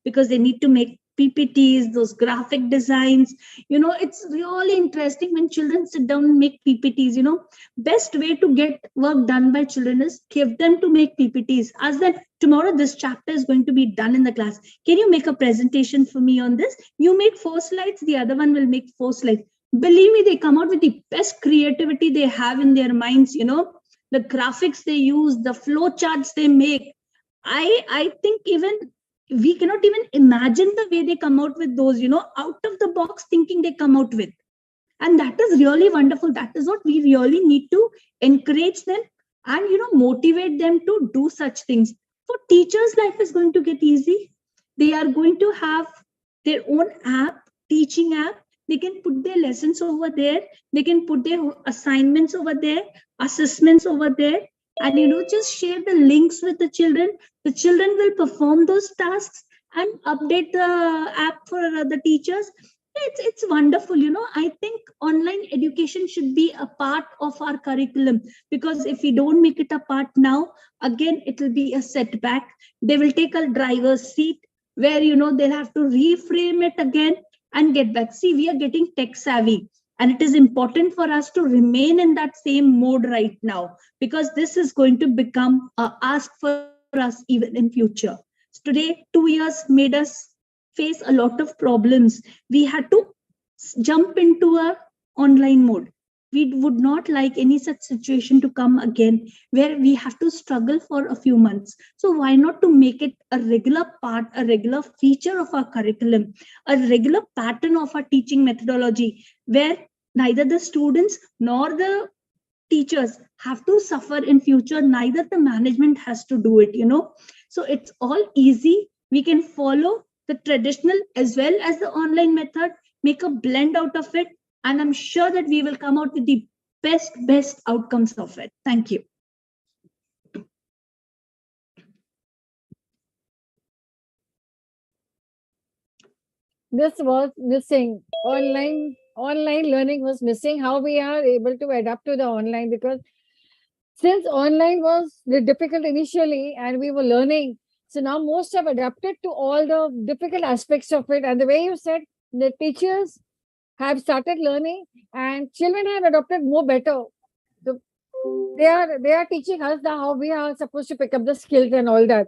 because they need to make PPTs, those graphic designs. It's really interesting when children sit down and make PPTs. Best way to get work done by children is give them to make PPTs. Ask them, tomorrow this chapter is going to be done in the class. Can you make a presentation for me on this? You make 4 slides, the other one will make 4 slides. Believe me, they come out with the best creativity they have in their minds. The graphics they use, the flow charts they make. I think even we cannot even imagine the way they come out with those, out of the box thinking they come out with. And that is really wonderful. That is what we really need to encourage them and, motivate them to do such things. For teachers, life is going to get easy. They are going to have their own app, teaching app. They can put their lessons over there. They can put their assignments over there, assessments over there, and just share the links with the children. The children will perform those tasks and update the app for the teachers. It's wonderful. I think online education should be a part of our curriculum, because if we don't make it a part now, again it will be a setback. They will take a driver's seat where they'll have to reframe it again and get back. See, we are getting tech savvy, and it is important for us to remain in that same mode right now, because this is going to become a ask for us even in future. Today, 2 years made us face a lot of problems. We had to jump into a online mode. We would not like any such situation to come again, where we have to struggle for a few months. So why not to make it a regular part, a regular feature of our curriculum, a regular pattern of our teaching methodology, where neither the students nor the teachers have to suffer in future, neither the management has to do it. So it's all easy. We can follow the traditional as well as the online method, make a blend out of it, and I'm sure that we will come out with the best outcomes of it. Thank you. This was missing. Online learning was missing. How we are able to adapt to the online, because since online was difficult initially and we were learning, so now most have adapted to all the difficult aspects of it. And the way you said, the teachers have started learning and children have adopted more better. So they are teaching us now how we are supposed to pick up the skills and all that.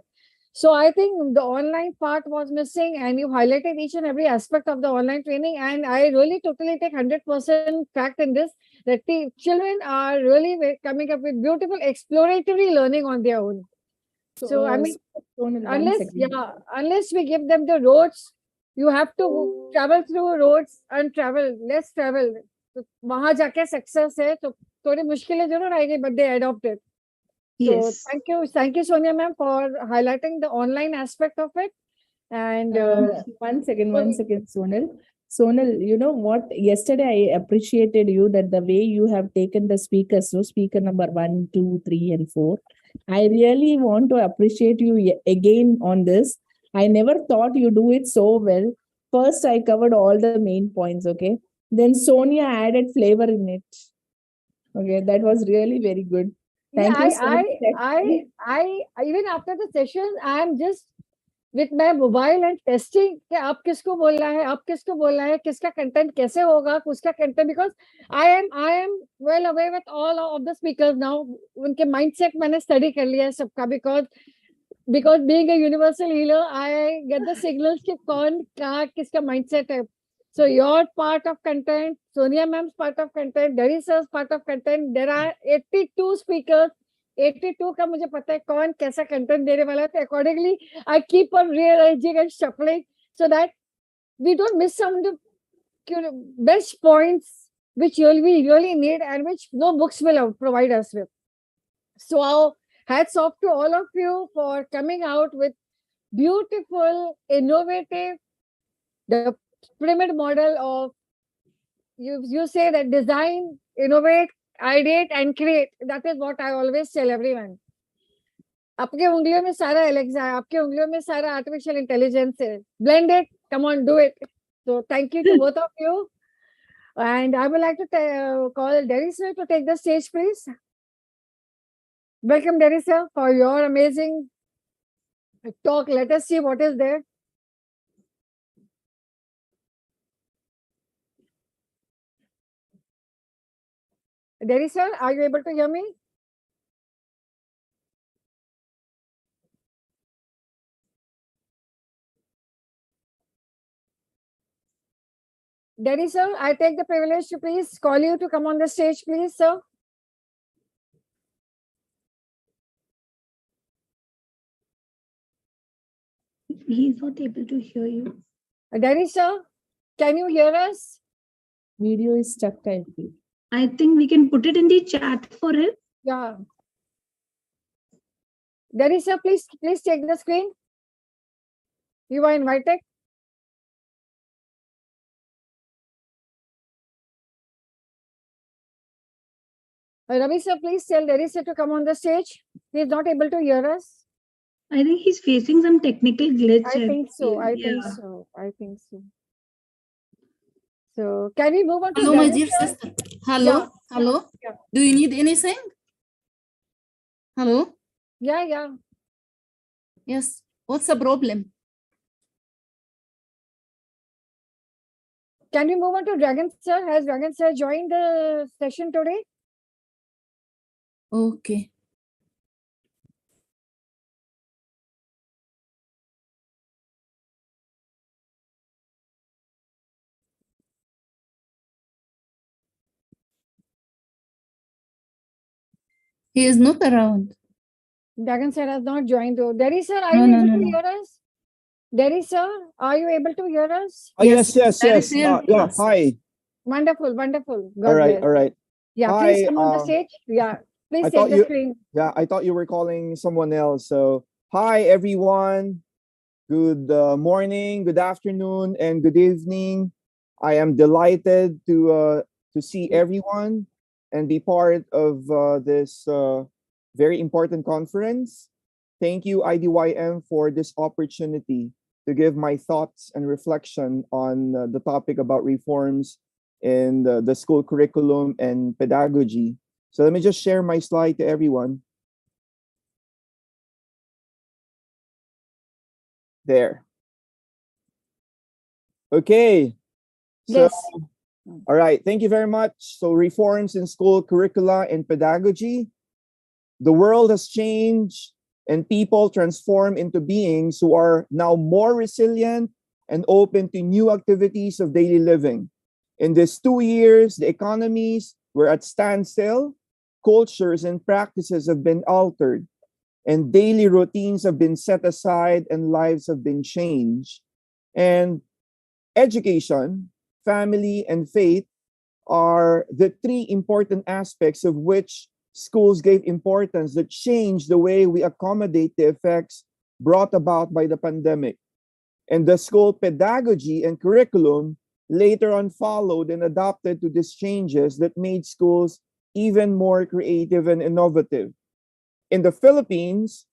So I think the online part was missing, and you highlighted each and every aspect of the online training. And I really totally take 100% fact in this, that the children are really coming up with beautiful exploratory learning on their own. So I mean, unless we give them the roads, you have to travel through roads and travel. Let's travel. तो वहां जाके success है, तो थोड़ी मुश्किलें जरूर आएगी, but they adopt it. So Yes. thank you, Sonia ma'am, for highlighting the online aspect of it. And one second, Sonal. Sonal, you know what? Yesterday I appreciated you that the way you have taken the speakers, so speaker number 1, 2, 3, and 4. I really want to appreciate you again on this. I never thought you do it so well. First, I covered all the main points, okay? Then Sonia added flavor in it. Okay, that was really very good. Thank you so much. I even after the session, I am just with my mobile and testing कि आप किसको बोलना है, आप किसको बोलना है, किसका content कैसे होगा, उसका content, because I am well aware with all of the speakers now. उनके mindset मैंने study कर लिया है सबका, because being a universal healer, I get the signals कि कौन कहाँ किसका mindset है. So your part of content, Sonia ma'am's part of content, Dari sir's part of content. There are 82 speakers. 82 का मुझे पता है कौन कैसा content देने वाला है. Accordingly, I keep on rearranging and shuffling so that we don't miss some of the best points which we really need and which no books will provide us with. So hats off to all of you for coming out with beautiful, innovative, the pyramid model of, you say that design, innovate, ideate, and create. That is what I always tell everyone. आपके उंगलियों में सारा Alexa है, आपके उंगलियों में सारा artificial intelligence है. Blend it. Come on, do it. So thank you to both of you. And I would like to call Derry sir to take the stage, please. Welcome, Derry sir, for your amazing talk. Let us see what is there. Derry sir, are you able to hear me? Derry sir, I take the privilege to please call you to come on the stage, please, sir. He's not able to hear you. Derry sir, can you hear us? Video is stuck, I feel. I think we can put it in the chat for him. Yeah. Derry sir, please take the screen. You are invited. Ravi sir, please tell Derry sir to come on the stage. He is not able to hear us. I think he's facing some technical glitch. I think so. I think so. I think so. So can we move on to Hello, my Ravi dear sir? sister. Hello. Yeah. Hello. Yeah. Do you need anything? Hello. Yeah, yeah. Yes. What's the problem? Can we move on to Dragon sir? Has Dragon sir joined the session today? Okay. He is not around. Dragon sir has not joined though. Derry sir, are No, you no, able no, to no. hear us? Derry sir, are you able to hear us? Yes, yes, That yes. is here. Yeah, hi. Wonderful, wonderful. God All right, bless. all right. Yeah, Hi, please come on the stage. Yeah, please I take thought the you- screen. Yeah, I thought you were calling someone else. So, hi, everyone. Good morning, good afternoon, and good evening. I am delighted to see everyone and be part of this very important conference. Thank you, IDYM, for this opportunity to give my thoughts and reflection on the topic about reforms in the school curriculum and pedagogy. So let me just share my slide to everyone. There. Okay. So, Yes. all right. Thank you very much. So, reforms in school curricula and pedagogy. The world has changed and people transform into beings who are now more resilient and open to new activities of daily living. In these 2 years, the economies were at standstill, cultures and practices have been altered, and daily routines have been set aside and lives have been changed. And education, family, and faith are the three important aspects of which schools gave importance that changed the way we accommodate the effects brought about by the pandemic. And the school pedagogy and curriculum later on followed and adapted to these changes that made schools even more creative and innovative. In the Philippines,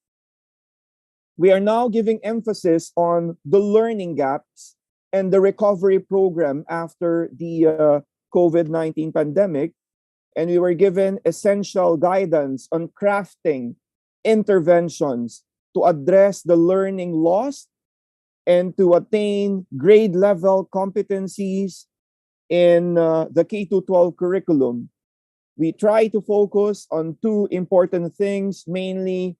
we are now giving emphasis on the learning gaps and the recovery program after the COVID-19 pandemic. And we were given essential guidance on crafting interventions to address the learning lost and to attain grade level competencies in the K 12 curriculum. We try to focus on two important things, mainly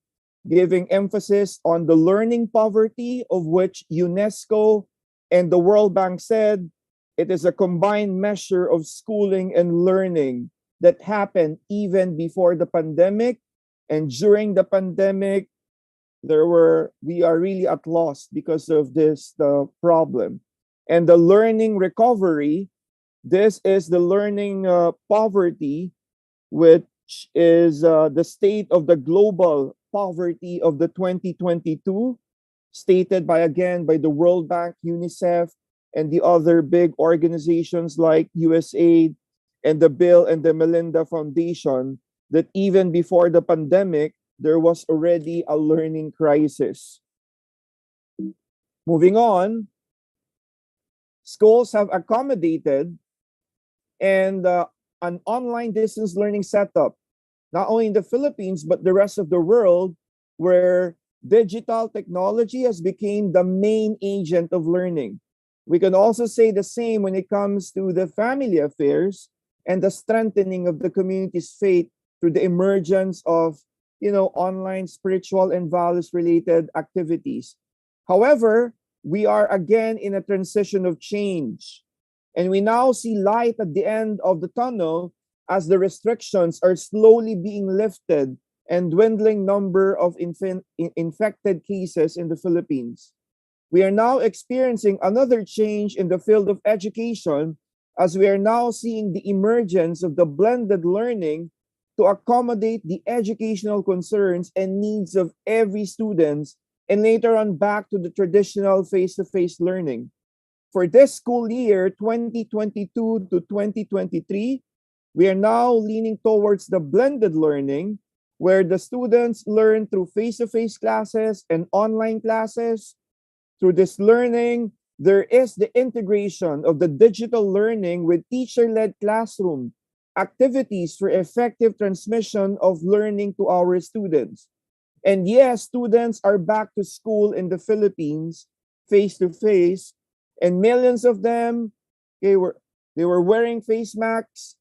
giving emphasis on the learning poverty, of which UNESCO and the World Bank said it is a combined measure of schooling and learning that happened even before the pandemic. And during the pandemic, we are really at loss because of the problem. And the learning recovery, this is the learning poverty, which is the state of the global poverty of the 2022, stated by the World Bank, UNICEF, and the other big organizations like USAID and the Bill and the Melinda Foundation, that even before the pandemic, there was already a learning crisis. Moving on, schools have accommodated and an online distance learning setup, not only in the Philippines, but the rest of the world, where digital technology has become the main agent of learning. We can also say the same when it comes to the family affairs and the strengthening of the community's faith through the emergence of, online spiritual and values related activities. However, we are again in a transition of change, and we now see light at the end of the tunnel as the restrictions are slowly being lifted and dwindling number of infected cases in the Philippines. We are now experiencing another change in the field of education, as we are now seeing the emergence of the blended learning to accommodate the educational concerns and needs of every student, and later on back to the traditional face-to-face learning. For this school year, 2022 to 2023, we are now leaning towards the blended learning, where the students learn through face-to-face classes and online classes. Through this learning, there is the integration of the digital learning with teacher-led classroom activities for effective transmission of learning to our students. And yes, students are back to school in the Philippines, face-to-face, and millions of them, they were wearing face masks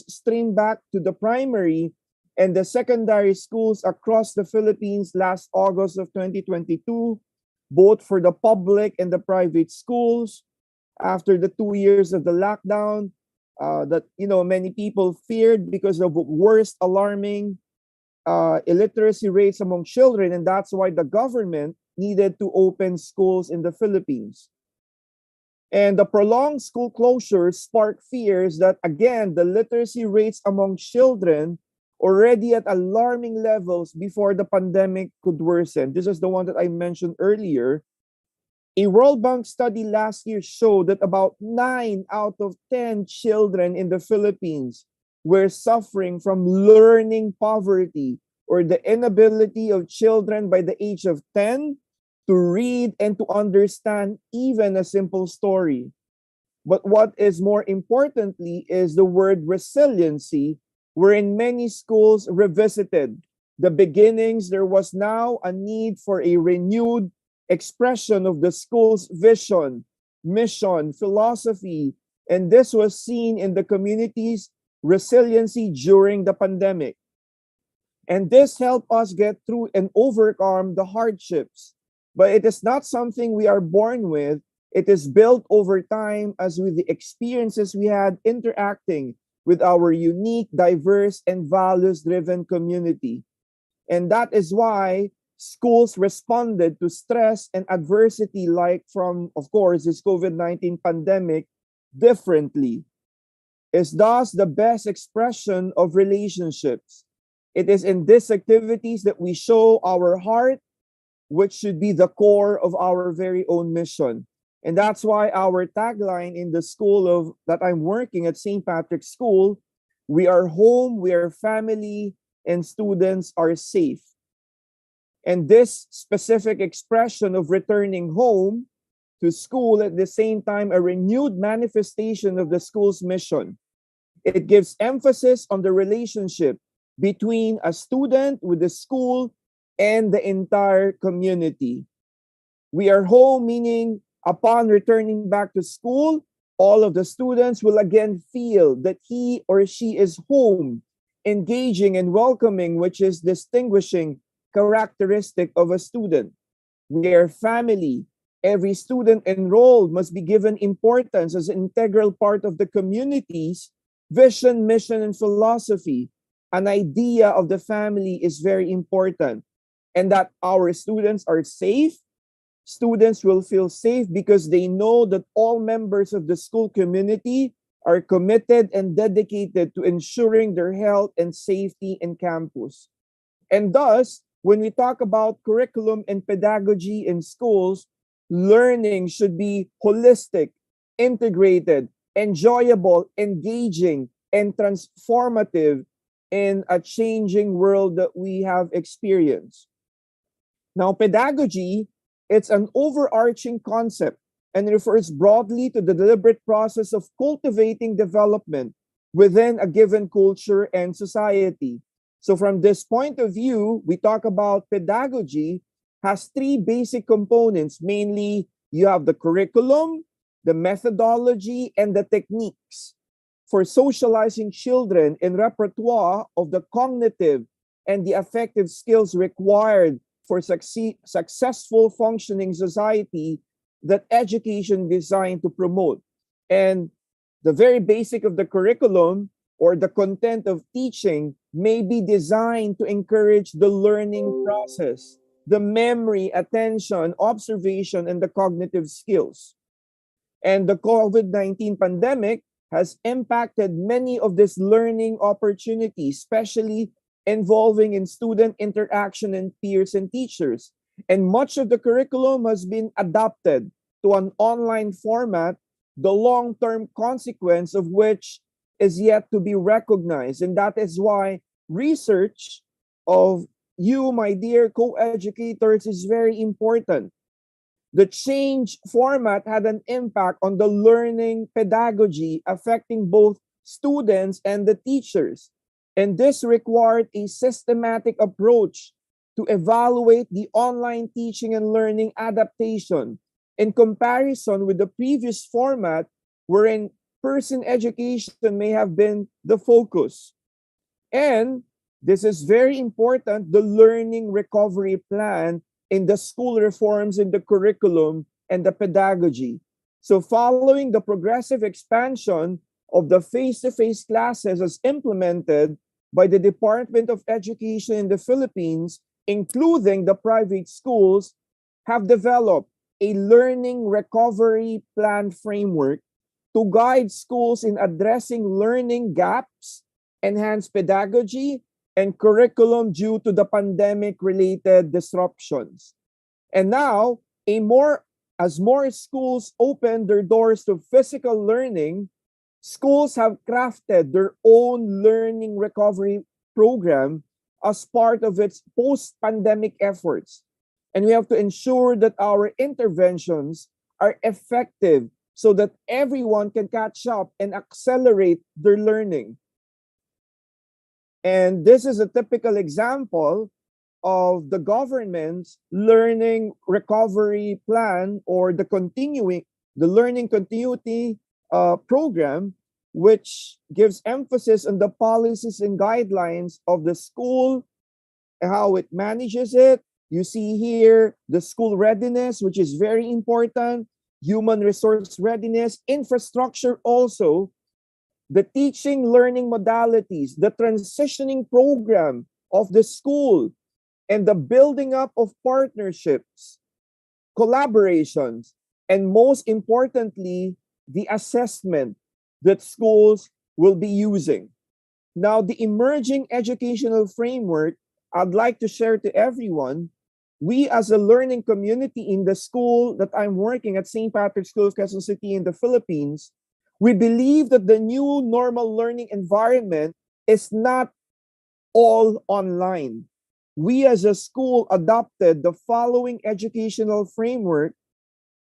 streamed back to the primary and the secondary schools across the Philippines last August of 2022, both for the public and the private schools. After the 2 years of the lockdown, that many people feared because of worst alarming illiteracy rates among children, and that's why the government needed to open schools in the Philippines. And the prolonged school closures sparked fears that, again, the literacy rates among children already at alarming levels before the pandemic could worsen. This is the one that I mentioned earlier. A World Bank study last year showed that about 9 out of 10 children in the Philippines were suffering from learning poverty, or the inability of children by the age of 10 to read and to understand even a simple story. But what is more importantly is the word resiliency, wherein many schools revisited the beginnings. There was now a need for a renewed expression of the school's vision, mission, philosophy, and this was seen in the community's resiliency during the pandemic. And this helped us get through and overcome the hardships. But it is not something we are born with. It is built over time as with the experiences we had interacting with our unique, diverse, and values-driven community. And that is why schools responded to stress and adversity, like from, of course, this COVID-19 pandemic, differently. Is thus the best expression of relationships. It is in these activities that we show our heart, which should be the core of our very own mission. And that's why our tagline in the school of that I'm working at St. Patrick's School, we are home, we are family, and students are safe. And this specific expression of returning home to school at the same time a renewed manifestation of the school's mission. It gives emphasis on the relationship between a student with the school and the entire community. We are home, meaning upon returning back to school, all of the students will again feel that he or she is home, engaging and welcoming, which is distinguishing characteristic of a student. We are family. Every student enrolled must be given importance as an integral part of the community's vision, mission, and philosophy. An idea of the family is very important, and that our students are safe. Students will feel safe because they know that all members of the school community are committed and dedicated to ensuring their health and safety in campus. And thus, when we talk about curriculum and pedagogy in schools, learning should be holistic, integrated, enjoyable, engaging, and transformative in a changing world that we have experienced. Now, pedagogy, it's an overarching concept and refers broadly to the deliberate process of cultivating development within a given culture and society. So from this point of view, we talk about pedagogy has three basic components. Mainly, you have the curriculum, the methodology, and the techniques for socializing children in repertoire of the cognitive and the affective skills required for successful functioning society that education designed to promote. And the very basic of the curriculum or the content of teaching may be designed to encourage the learning process, the memory, attention, observation, and the cognitive skills. And the COVID-19 pandemic has impacted many of these learning opportunities, especially involving in student interaction and peers and teachers. And much of the curriculum has been adapted to an online format, the long-term consequence of which is yet to be recognized. And that is why research of you, my dear co-educators, is very important. The change format had an impact on the learning pedagogy, affecting both students and the teachers. And this required a systematic approach to evaluate the online teaching and learning adaptation in comparison with the previous format, wherein person education may have been the focus. And this is very important, the learning recovery plan in the school reforms in the curriculum and the pedagogy. So following the progressive expansion of the face-to-face classes as implemented by the Department of Education in the Philippines, including the private schools, have developed a learning recovery plan framework to guide schools in addressing learning gaps, enhance pedagogy, and curriculum due to the pandemic-related disruptions. And now, as more schools open their doors to physical learning, schools have crafted their own learning recovery program as part of its post-pandemic efforts. And we have to ensure that our interventions are effective so that everyone can catch up and accelerate their learning. And this is a typical example of the government's learning recovery plan, or the learning continuity program, which gives emphasis on the policies and guidelines of the school, how it manages it. You see here the school readiness, which is very important, human resource readiness, infrastructure also, the teaching learning modalities, the transitioning program of the school, and the building up of partnerships, collaborations, and most importantly, the assessment that schools will be using. Now, the emerging educational framework I'd like to share to everyone. We as a learning community in the school that I'm working at, St. Patrick's School of Quezon City in the Philippines, we believe that the new normal learning environment is not all online. We as a school adopted the following educational framework,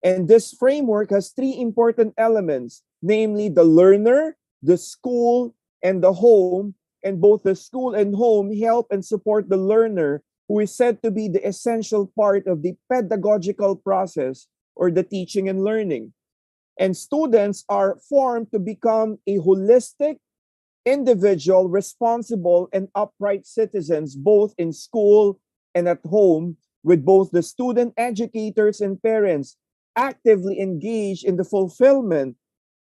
and this framework has three important elements, namely the learner, the school, and the home. And both the school and home help and support the learner, who is said to be the essential part of the pedagogical process or the teaching and learning. And students are formed to become a holistic, individual, responsible, and upright citizens, both in school and at home, with both the student educators and parents actively engaged in the fulfillment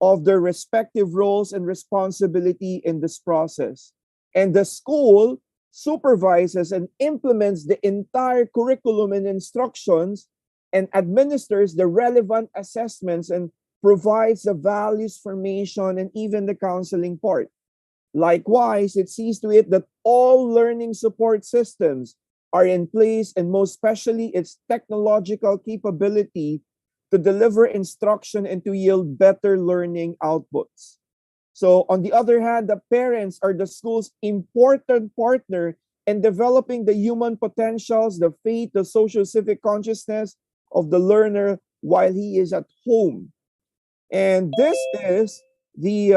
of their respective roles and responsibility in this process. And the school supervises and implements the entire curriculum and instructions and administers the relevant assessments and provides the values formation and even the counseling part. Likewise, it sees to it that all learning support systems are in place, and most especially its technological capability to deliver instruction and to yield better learning outputs. So on the other hand, the parents are the school's important partner in developing the human potentials, the faith, the social civic consciousness of the learner while he is at home. And this is the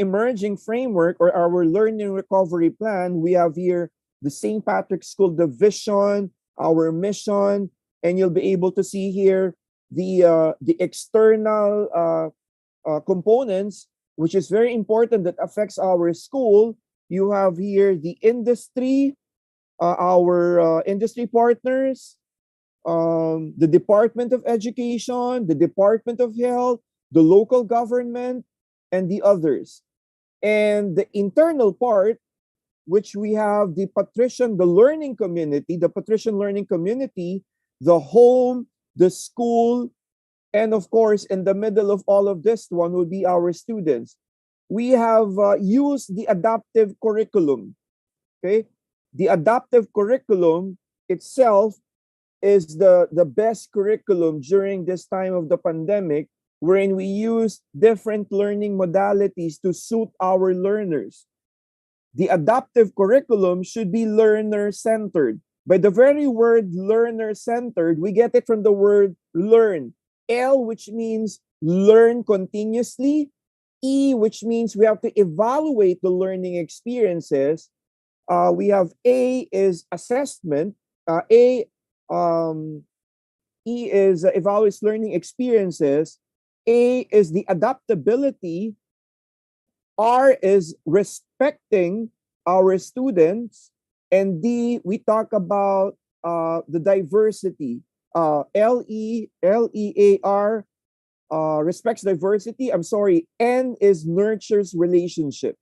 emerging framework or our learning recovery plan. We have here the St. Patrick's School, the vision, our mission, and you'll be able to see here the external components, which is very important that affects our school. You have here the industry, our industry partners, the Department of Education, the Department of Health, the local government, and the others. And the internal part, which we have the patrician, the learning community, the patrician learning community, the home, the school, and of course, in the middle of all of this one would be our students. We have used the adaptive curriculum. Okay, the adaptive curriculum itself is the best curriculum during this time of the pandemic, wherein we use different learning modalities to suit our learners. The adaptive curriculum should be learner-centered. By the very word learner-centered, we get it from the word learn. L, which means learn continuously. E, which means we have to evaluate the learning experiences. We have A is assessment. E is evaluates learning experiences. A is the adaptability. R is respecting our students. And D, we talk about the diversity. Lear respects diversity. I'm sorry. N is nurtures relationship.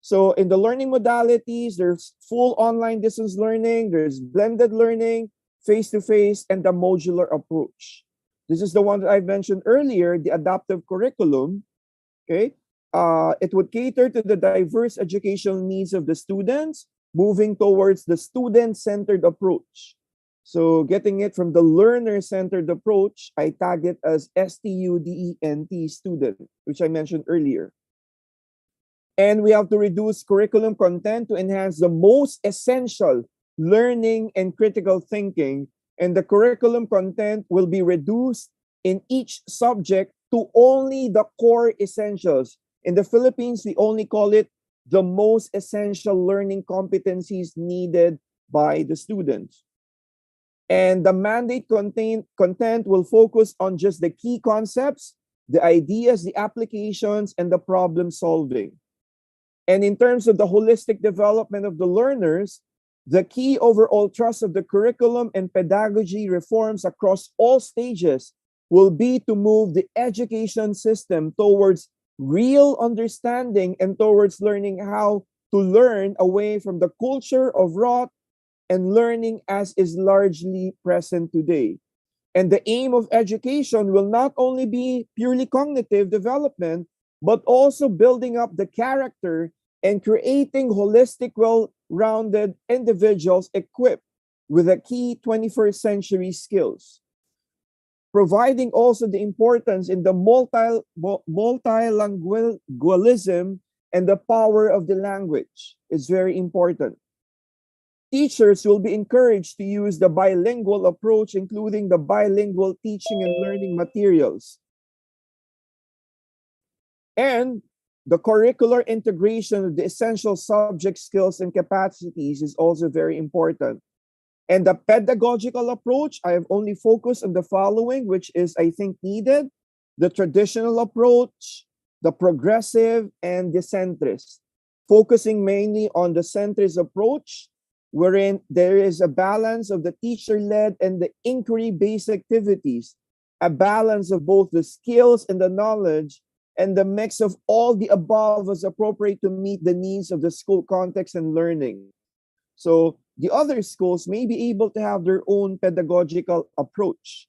So in the learning modalities, there's full online distance learning, there's blended learning, face-to-face, and the modular approach. This is the one that I mentioned earlier, the adaptive curriculum. Okay, it would cater to the diverse educational needs of the students, moving towards the student-centered approach. So getting it from the learner-centered approach, I tag it as STUDENT, student, which I mentioned earlier. And we have to reduce curriculum content to enhance the most essential learning and critical thinking. And the curriculum content will be reduced in each subject to only the core essentials. In the Philippines, we only call it the most essential learning competencies needed by the students. And the mandate content will focus on just the key concepts, the ideas, the applications, and the problem solving. And in terms of the holistic development of the learners, the key overall thrust of the curriculum and pedagogy reforms across all stages will be to move the education system towards real understanding and towards learning how to learn away from the culture of rote and learning as is largely present today. And the aim of education will not only be purely cognitive development, but also building up the character and creating holistic, well-rounded individuals equipped with the key 21st century skills. Providing also the importance in the multilingualism and the power of the language is very important. Teachers will be encouraged to use the bilingual approach, including the bilingual teaching and learning materials. And the curricular integration of the essential subject skills and capacities is also very important. And the pedagogical approach, I have only focused on the following, which is, I think, needed: the traditional approach, the progressive, and the centrist. Focusing mainly on the centrist approach, wherein there is a balance of the teacher-led and the inquiry-based activities, a balance of both the skills and the knowledge, and the mix of all the above is appropriate to meet the needs of the school context and learning. So the other schools may be able to have their own pedagogical approach.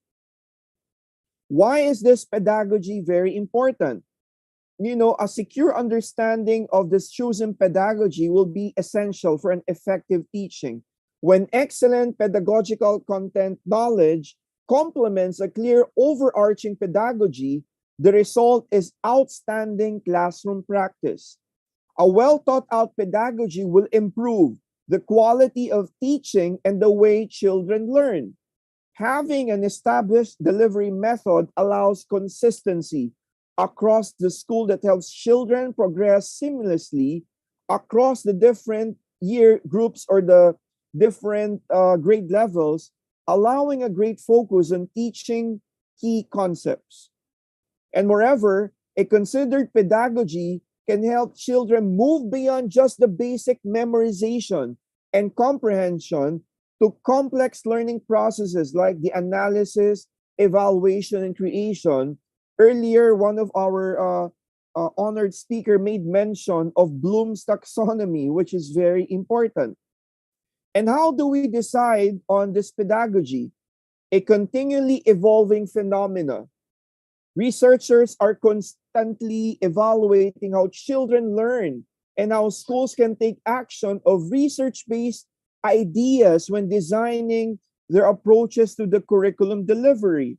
Why is this pedagogy very important? You know, a secure understanding of this chosen pedagogy will be essential for an effective teaching. When excellent pedagogical content knowledge complements a clear overarching pedagogy, The result is outstanding classroom practice. A well thought out pedagogy will improve the quality of teaching and the way children learn. Having an established delivery method allows consistency across the school that helps children progress seamlessly across the different year groups or the different grade levels, allowing a great focus on teaching key concepts. And moreover, a considered pedagogy can help children move beyond just the basic memorization and comprehension to complex learning processes like the analysis, evaluation, and creation. Earlier, one of our honored speaker made mention of Bloom's taxonomy, which is very important. And how do we decide on this pedagogy? A continually evolving phenomena. Researchers are constantly evaluating how children learn and how schools can take action of research-based ideas when designing their approaches to the curriculum delivery.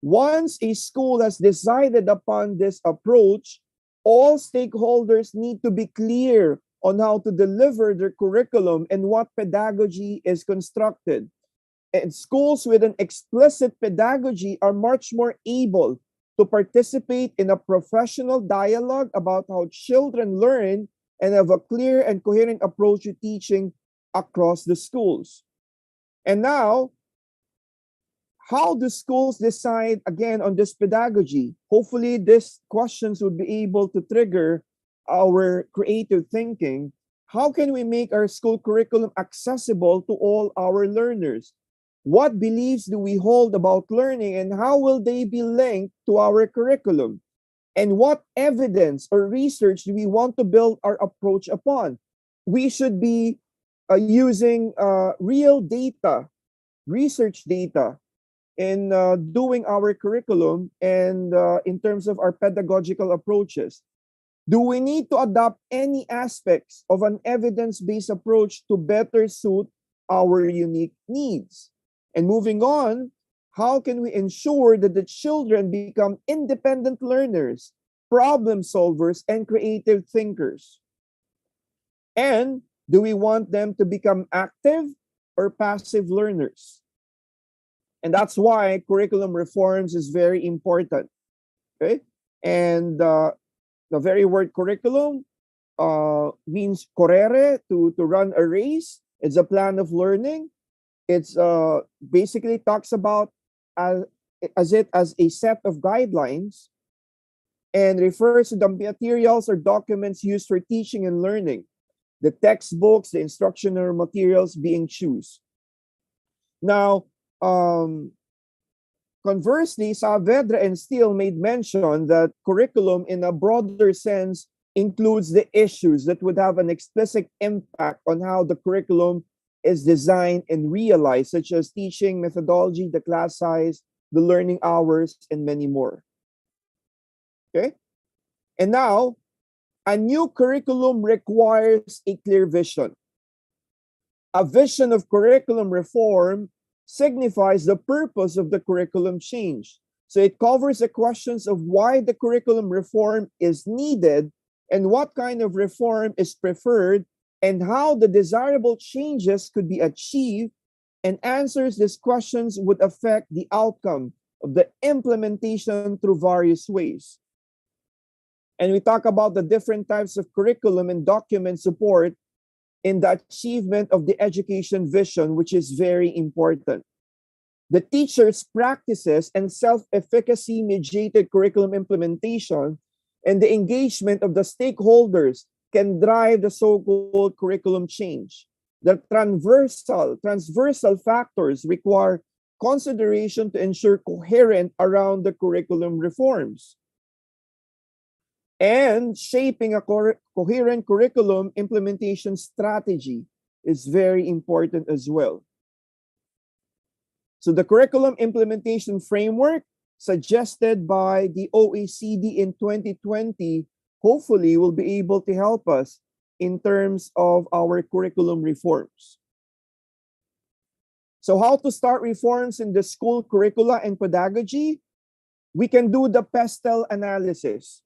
Once a school has decided upon this approach, all stakeholders need to be clear on how to deliver their curriculum and what pedagogy is constructed. And schools with an explicit pedagogy are much more able to participate in a professional dialogue about how children learn and have a clear and coherent approach to teaching across the schools. And now, how do schools decide again on this pedagogy? Hopefully, these questions would be able to trigger our creative thinking. How can we make our school curriculum accessible to all our learners? What beliefs do we hold about learning and how will they be linked to our curriculum? And what evidence or research do we want to build our approach upon? We should be using real data, research data in doing our curriculum and in terms of our pedagogical approaches. Do we need to adopt any aspects of an evidence-based approach to better suit our unique needs? And moving on, how can we ensure that the children become independent learners, problem solvers, and creative thinkers? And do we want them to become active or passive learners? And that's why curriculum reforms is very important. Okay? And the very word curriculum means correre, to run a race. It's a plan of learning. It's basically talks about as a set of guidelines and refers to the materials or documents used for teaching and learning, the textbooks, the instructional materials being choose. Now, conversely, Saavedra and Steele made mention that curriculum in a broader sense includes the issues that would have an explicit impact on how the curriculum is designed and realized, such as teaching methodology, the class size, the learning hours, and many more. Okay? And now, a new curriculum requires a clear vision. A vision of curriculum reform signifies the purpose of the curriculum change. So it covers the questions of why the curriculum reform is needed and what kind of reform is preferred and how the desirable changes could be achieved, and answers these questions would affect the outcome of the implementation through various ways. And we talk about the different types of curriculum and document support in the achievement of the education vision, which is very important. The teacher's practices and self-efficacy mediated curriculum implementation and the engagement of the stakeholders can drive the so-called curriculum change. The transversal factors require consideration to ensure coherent around the curriculum reforms. And shaping a coherent curriculum implementation strategy is very important as well. So the curriculum implementation framework suggested by the OECD in 2020 hopefully will be able to help us in terms of our curriculum reforms. So how to start reforms in the school curricula and pedagogy? we can do the pestle analysis.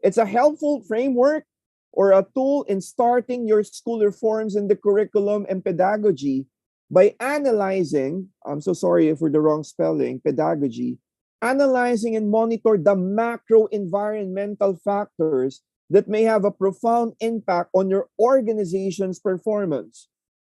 It's a helpful framework or a tool in starting your school reforms in the curriculum and pedagogy by analyzing, I'm so sorry for the wrong spelling, pedagogy, analyzing and monitor the macro environmental factors that may have a profound impact on your organization's performance.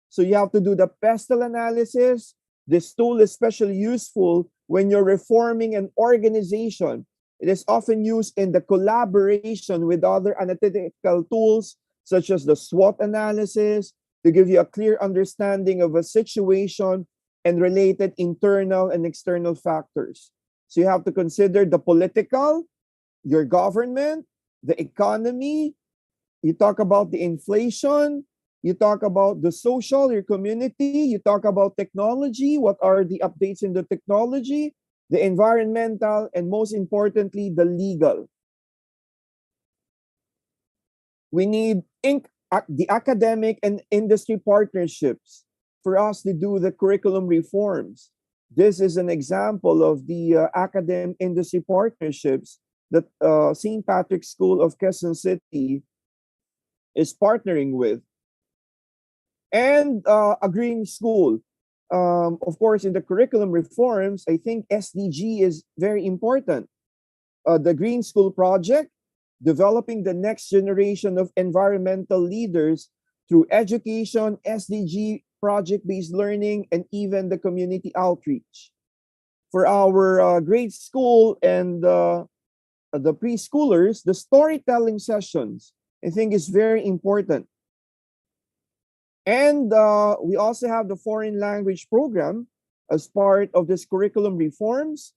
So you have to do the pestle analysis. This tool is especially useful when you're reforming an organization. It is often used in the collaboration with other analytical tools, such as the SWOT analysis, to give you a clear understanding of a situation and related internal and external factors. So you have to consider the political, your government, the economy. You talk about the inflation. You talk about the social, your community. You talk about technology. What are the updates in the technology? The environmental, and most importantly, the legal. We need the academic and industry partnerships for us to do the curriculum reforms. This is an example of the academic industry partnerships that St. Patrick's School of Quezon City is partnering with. And a green school. Of course, in the curriculum reforms, I think SDG is very important. The Green School Project, developing the next generation of environmental leaders through education, SDG, project-based learning, and even the community outreach. For our grade school and the preschoolers, the storytelling sessions, I think is very important. And we also have the foreign language program as part of this curriculum reforms.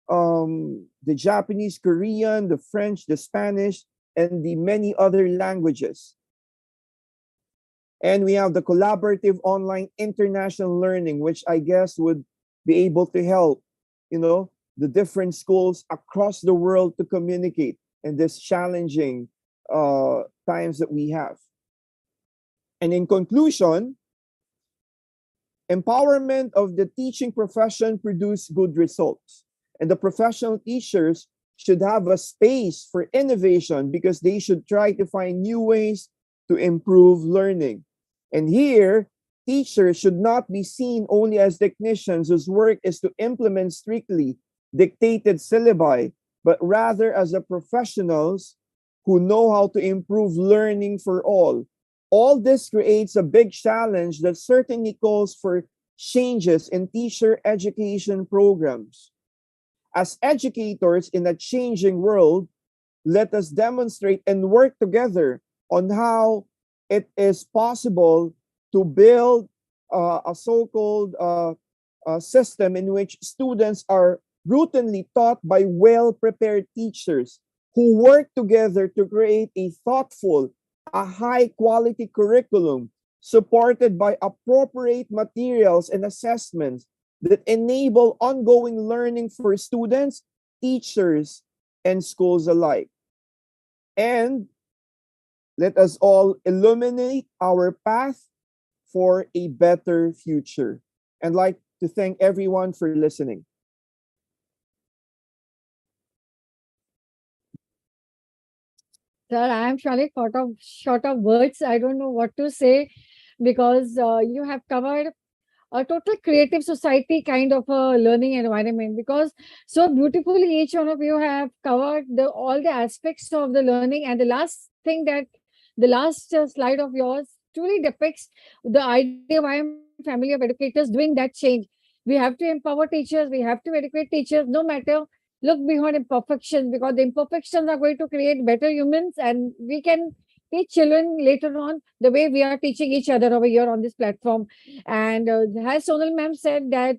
The Japanese, Korean, the French, the Spanish, and the many other languages. And we have the collaborative online international learning, which I guess would be able to help, the different schools across the world to communicate in this challenging times that we have. And in conclusion, empowerment of the teaching profession produce good results. And the professional teachers should have a space for innovation because they should try to find new ways to improve learning. And here, teachers should not be seen only as technicians whose work is to implement strictly dictated syllabi, but rather as the professionals who know how to improve learning for all. All this creates a big challenge that certainly calls for changes in teacher education programs. As educators in a changing world, let us demonstrate and work together on how it is possible to build a so-called system in which students are routinely taught by well-prepared teachers who work together to create a thoughtful, a high-quality curriculum supported by appropriate materials and assessments that enable ongoing learning for students, teachers, and schools alike. And let us all illuminate our path for a better future. And I'd like to thank everyone for listening. Sir, I am surely short of words. I don't know what to say because you have covered a total creative society kind of a learning environment, because so beautifully each one of you have covered all the aspects of the learning. And the last thing, that the last slide of yours truly depicts the idea of I am family of educators doing that change. We have to empower teachers, we have to educate teachers, no matter, look beyond imperfections, because the imperfections are going to create better humans, and we can teach children later on the way we are teaching each other over here on this platform. And as Sonal ma'am said that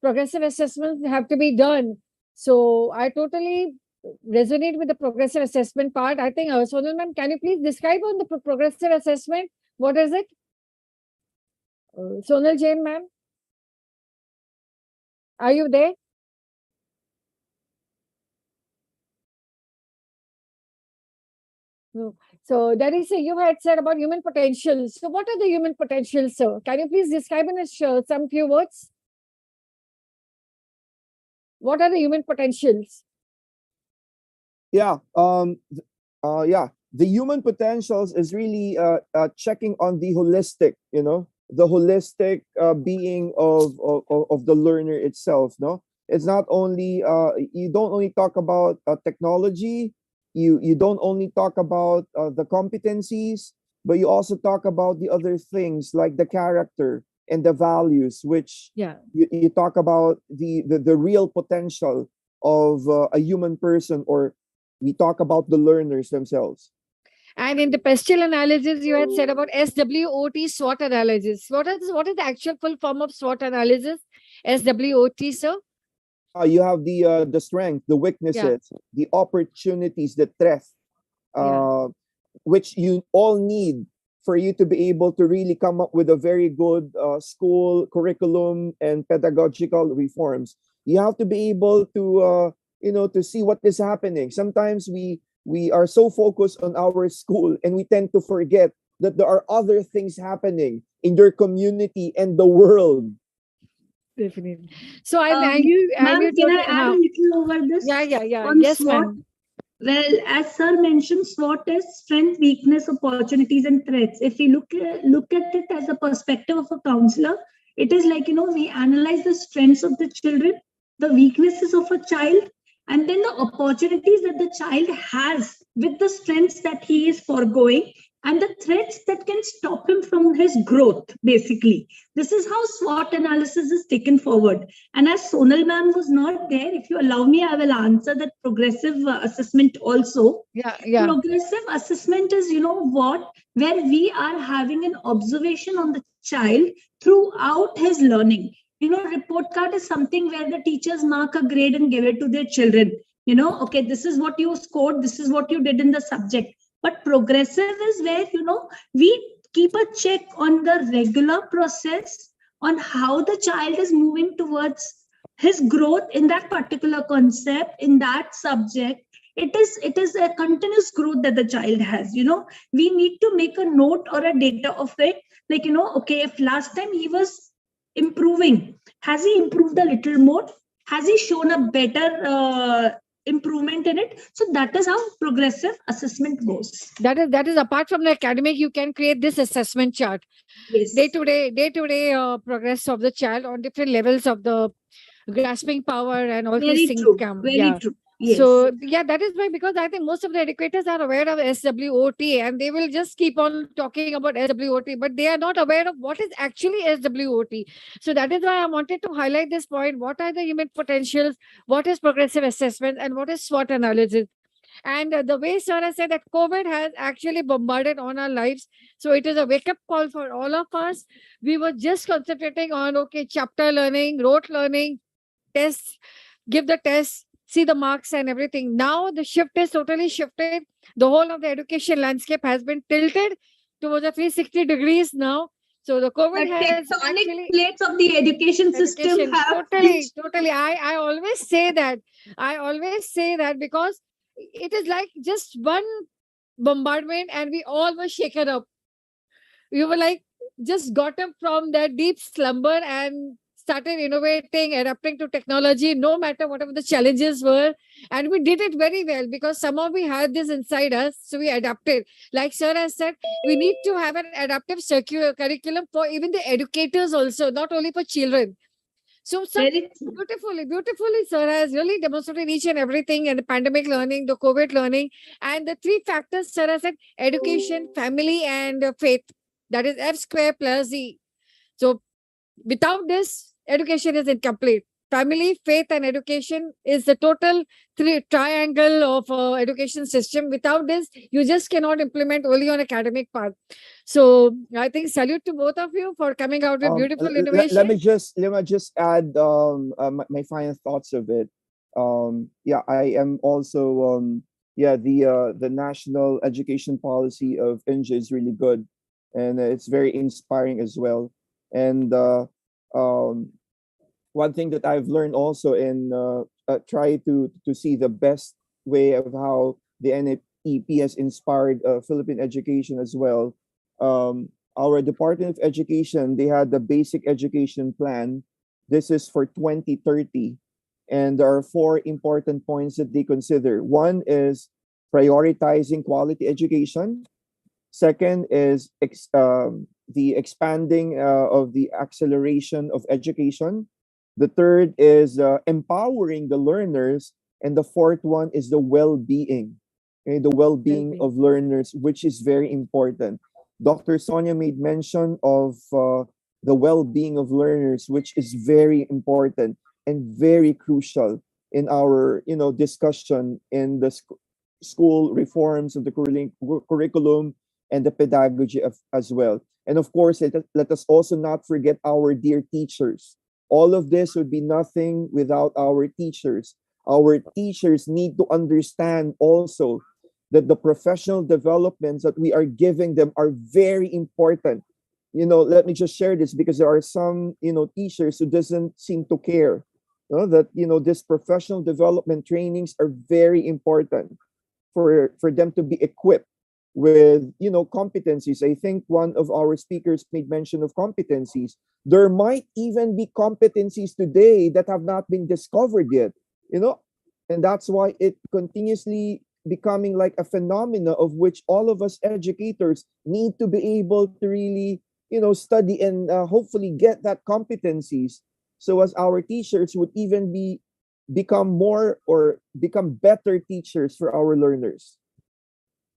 progressive assessments have to be done. So I totally resonate with the progressive assessment part. I think Sonal ma'am, can you please describe on the progressive assessment? What is it? Sonal Jain ma'am, are you there? No. So that is, you had said about human potentials. So what are the human potentials, sir? Can you please describe in some few words? What are the human potentials? Yeah. Yeah. The human potentials is really checking on the holistic, the holistic being of the learner itself. No, it's not only you don't only talk about technology. You don't only talk about the competencies, but you also talk about the other things like the character and the values, which Yeah. you talk about the real potential of a human person, or we talk about the learners themselves. And in the pestle analysis, you had said about SWOT SWOT analysis. What is the actual full form of SWOT analysis? SWOT, sir? You have the strength, the Yeah, weaknesses, the opportunities, the threat, yeah. uh, which you all need for you to be able to really come up with a very good school curriculum and pedagogical reforms. You have to be able to to see what is happening. Sometimes we are so focused on our school, and we tend to forget that there are other things happening in your community and the world. Definitely. So and Ma'am, you can I totally, add a little over yeah, this yeah, yeah. on Yes, SWOT? ma'am. Well, as sir mentioned, SWOT is strength, weakness, opportunities, and threats. If we look at it as a perspective of a counselor, it is like, we analyze the strengths of the children, the weaknesses of a child, and then the opportunities that the child has with the strengths that he is foregoing, and the threats that can stop him from his growth. Basically, this is how SWOT analysis is taken forward. And as Sonal ma'am was not there, if you allow me, I will answer that progressive assessment also. Yeah, yeah. Progressive assessment is, what, where we are having an observation on the child throughout his learning. Report card is something where the teachers mark a grade and give it to their children. Okay, this is what you scored, this is what you did in the subject. But progressive is where, we keep a check on the regular process on how the child is moving towards his growth in that particular concept, in that subject. It is a continuous growth that the child has. We need to make a note or a data of it, like, okay, if last time he was improving, has he improved a little more, has he shown a better improvement in it? So that is how progressive assessment goes. That is apart from the academic, you can create this assessment chart. Yes. Day to day progress of the child on different levels of the grasping power and all these Very things true. come. Very Yeah. true. Yes. So yeah, that is why, because I think most of the educators are aware of SWOT and they will just keep on talking about SWOT, but they are not aware of what is actually SWOT. So that is why I wanted to highlight this point. What are the human potentials? What is progressive assessment? And what is SWOT analysis? And the way Sarah said that COVID has actually bombarded on our lives. So it is a wake up call for all of us. We were just concentrating on, okay, chapter learning, rote learning, tests, give the test, see the marks and everything. Now the shift is totally shifted. The whole of the education landscape has been tilted towards a 360 degrees now. So the The COVID has tectonic actually plates of the education system education have totally, changed. totally. I always say that. I always say that because it is like just one bombardment and we all were shaken up. We were like just got up from that deep slumber and started innovating, adapting to technology, no matter whatever the challenges were. And we did it very well because somehow we had this inside us. So we adapted. Like Sir has said, we need to have an adaptive curriculum for even the educators also, not only for children. So, sir, Very true. beautifully, sir has really demonstrated each and everything, and the pandemic learning, the COVID learning, and the three factors, sir has said: education, family, and faith. That is F square plus Z. So, without this, education is incomplete. Family, faith, and education is the total triangle of education system. Without this, you just cannot implement only on academic path. So, I think salute to both of you for coming out with beautiful Let innovation. me just add my final thoughts of it. Yeah, I am also yeah, the national education policy of India is really good, and it's very inspiring as well. And um, one thing that I've learned also in try to see the best way of how the NEP has inspired Philippine education as well. Our Department of Education, they had the basic education plan. This is for 2030. And there are four important points that they consider. One is prioritizing quality education. Second is the expanding of the acceleration of education. The third is empowering the learners. And the fourth one is the well-being, okay, the well-being of learners, which is very important. Dr. Sonia made mention of the well-being of learners, which is very important and very crucial in our discussion in the school reforms of the curriculum and the pedagogy as well. And of course, let us also not forget our dear teachers. All of this would be nothing without our teachers. Our teachers need to understand also that the professional developments that we are giving them are very important. Let me just share this, because there are some, teachers who doesn't seem to care. That this professional development trainings are very important for them to be equipped with competencies. I think one of our speakers made mention of competencies. There might even be competencies today that have not been discovered yet, and that's why it continuously becoming like a phenomena of which all of us educators need to be able to really study and hopefully get that competencies, so as our teachers would even become more or become better teachers for our learners.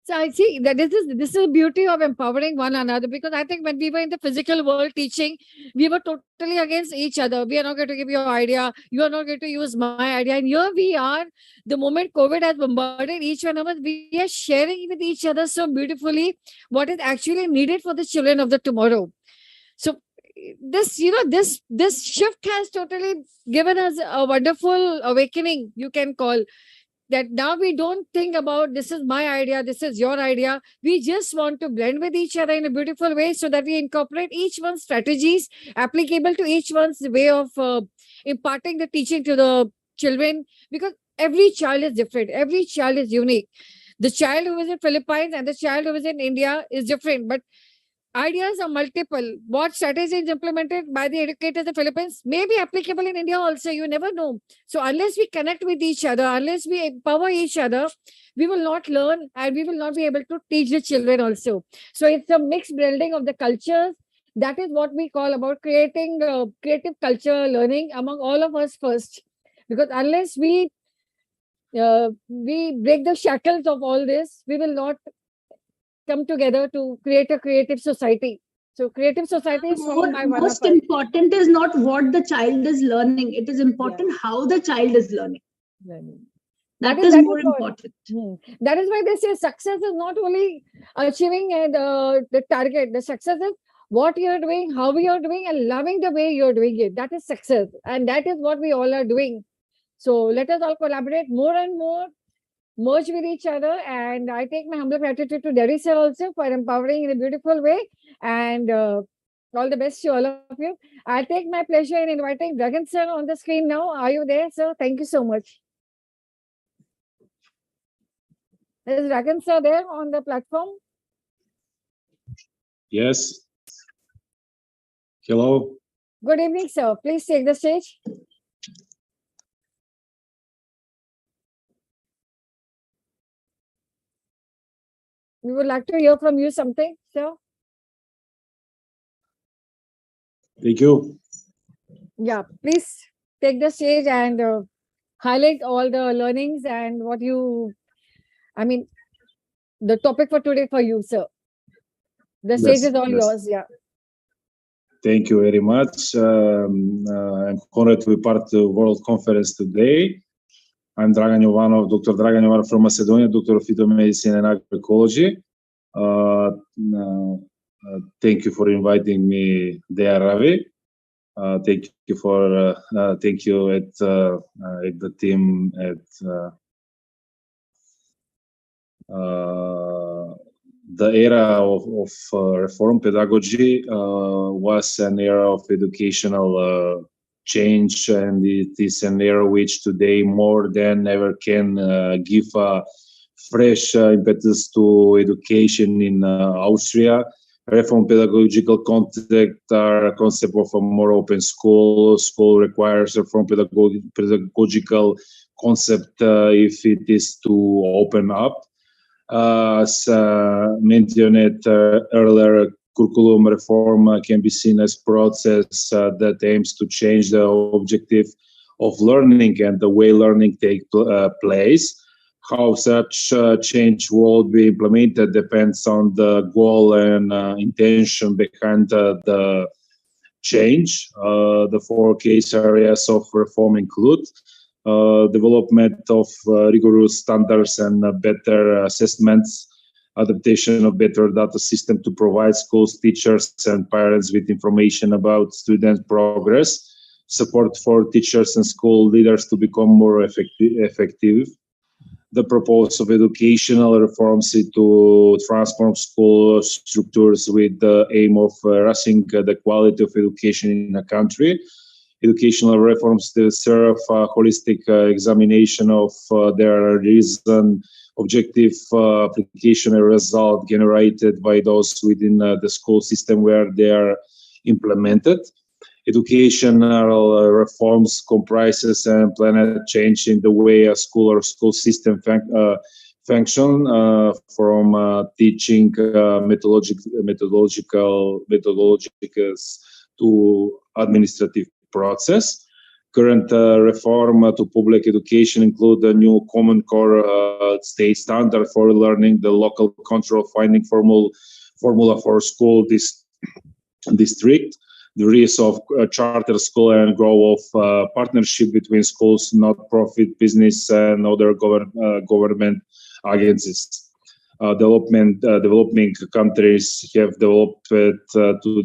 So I see that this is the beauty of empowering one another, because I think when we were in the physical world teaching, we were totally against each other. We are not going to give your idea, you are not going to use my idea. And here we are, the moment COVID has bombarded each one of us, we are sharing with each other so beautifully what is actually needed for the children of the tomorrow. So this this shift has totally given us a wonderful awakening, you can call, that now we don't think about this is my idea, this is your idea. We just want to blend with each other in a beautiful way, so that we incorporate each one's strategies applicable to each one's way of imparting the teaching to the children, because every child is different, every child is unique. The child who is in Philippines and the child who is in India is different, but ideas are multiple. What strategy is implemented by the educators in the Philippines may be applicable in India also. You never know. So unless we connect with each other, unless we empower each other, we will not learn and we will not be able to teach the children also. So it's a mixed blending of the cultures. That is what we call about creating creative culture learning among all of us first. Because unless we break the shackles of all this, we will not come together to create a creative society. So creative society is formed by one of us. Most important is not what the child is learning. It is important how the child is learning. That is more important. That is why they say success is not only achieving the target. The success is what you are doing, how you are doing, and loving the way you are doing it. That is success. And that is what we all are doing. So let us all collaborate more and more, merge with each other. And I take my humble gratitude to Derry sir also for empowering in a beautiful way. And all the best to all of you. I take my pleasure in inviting Dragan sir on the screen now. Are you there, sir? Thank you so much. Is Dragan sir there on the platform? Yes. Hello. Good evening, sir. Please take the stage. We would like to hear from you something, sir. Thank you. Yeah, please take the stage and highlight all the learnings and what you, the topic for today for you, sir. The stage is all yours. Yeah. Thank you very much. I'm honored to be part of the World Conference today. I'm Dragan Jovanov, Dr. Dragan Jovanov from Macedonia, Doctor of Phytomedicine and Agroecology. Thank you for inviting me there, Ravi. Thank you at the team at the era of reform pedagogy was an era of educational change, and it is an era which today more than ever can give a fresh impetus to education in Austria. Reform pedagogical concept of a more open school. School requires reform pedagogical concept if it is to open up. As mentioned earlier, curriculum reform can be seen as process that aims to change the objective of learning and the way learning takes place. How such change will be implemented depends on the goal and intention behind the change. The four case areas of reform include development of rigorous standards and better assessments, adaptation of better data system to provide schools, teachers, and parents with information about student progress, support for teachers and school leaders to become more effective. The proposal of educational reforms to transform school structures with the aim of raising the quality of education in a country. Educational reforms to serve a holistic examination of their reason, objective application and result generated by those within the school system where they are implemented. Educational reforms comprises and planned change in the way a school or school system function from teaching methodologies to administrative process. Current reform to public education include a new common core state standard for learning, the local control finding formula for school district, the rise of charter school and growth of partnership between schools, not-profit business, and other government agencies. Developing countries have developed to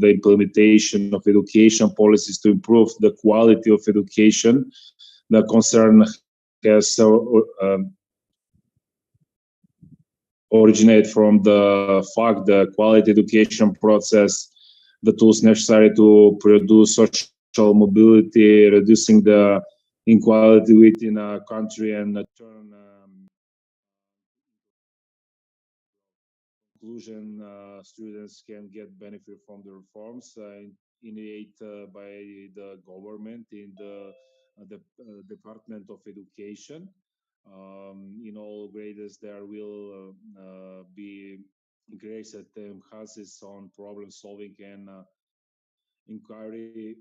the implementation of education policies to improve the quality of education. The concern has originated from the fact the quality education process, the tools necessary to produce social mobility, reducing the inequality within a country, and turn conclusion, students can get benefit from the reforms initiated by the government in the Department of Education. In all grades, there will be grades that emphasis on problem solving and inquiry.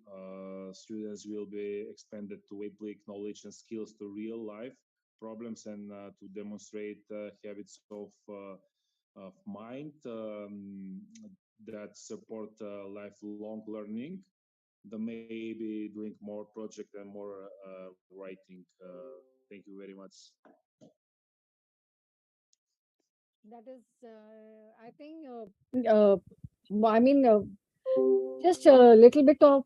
Students will be expanded to apply knowledge and skills to real life problems and to demonstrate habits of mind that support lifelong learning. They may be doing more project and more writing. Thank you very much. That is, I think, I mean, just a little bit of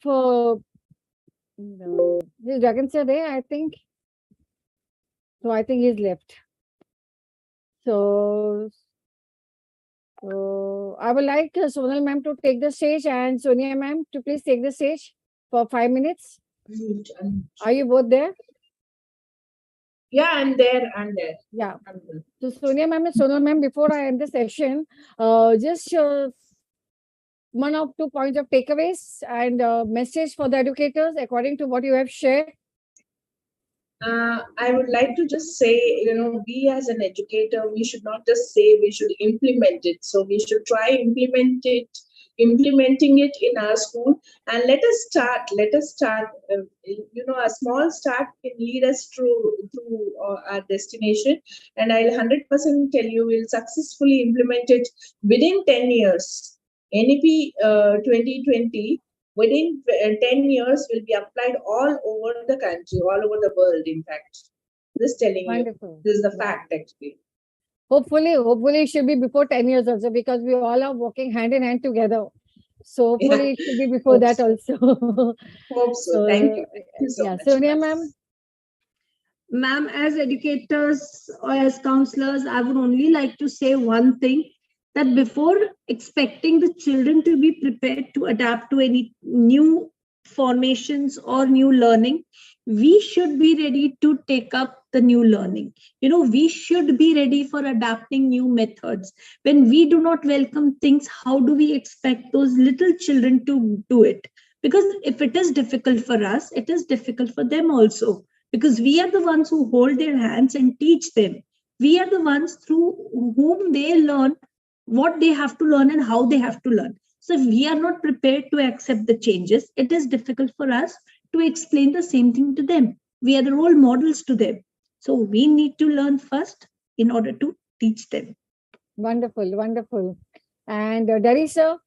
this Dragons are there, I think. So I think he's left. So I would like Sonal ma'am to take the stage and Sonia ma'am to please take the stage for 5 minutes. Are you both there? Yeah, I'm there. Yeah. So Sonia ma'am and Sonal ma'am, before I end the session, just 1 or 2 points of takeaways and message for the educators according to what you have shared. I would like to just say, we as an educator, we should not just say, we should implement it. So we should try implementing it in our school, and let us start. A small start can lead us through our destination, and I'll 100% tell you we'll successfully implement it within 10 years. NEP 2020. Within 10 years will be applied all over the country, all over the world, in fact. Just telling Wonderful. you. This is the fact, actually. Hopefully it should be before 10 years also, because we all are working hand in hand together. So hopefully it should be before that also. Hope so. Thank you. Thank you so much. Sonia ma'am. Ma'am, as educators or as counselors, I would only like to say one thing, that before expecting the children to be prepared to adapt to any new formations or new learning, we should be ready to take up the new learning. We should be ready for adapting new methods. When we do not welcome things, how do we expect those little children to do it? Because if it is difficult for us, it is difficult for them also, because we are the ones who hold their hands and teach them. We are the ones through whom they learn what they have to learn and how they have to learn. So if we are not prepared to accept the changes, it is difficult for us to explain the same thing to them. We are the role models to them. So we need to learn first in order to teach them. Wonderful, wonderful. And Dari sir,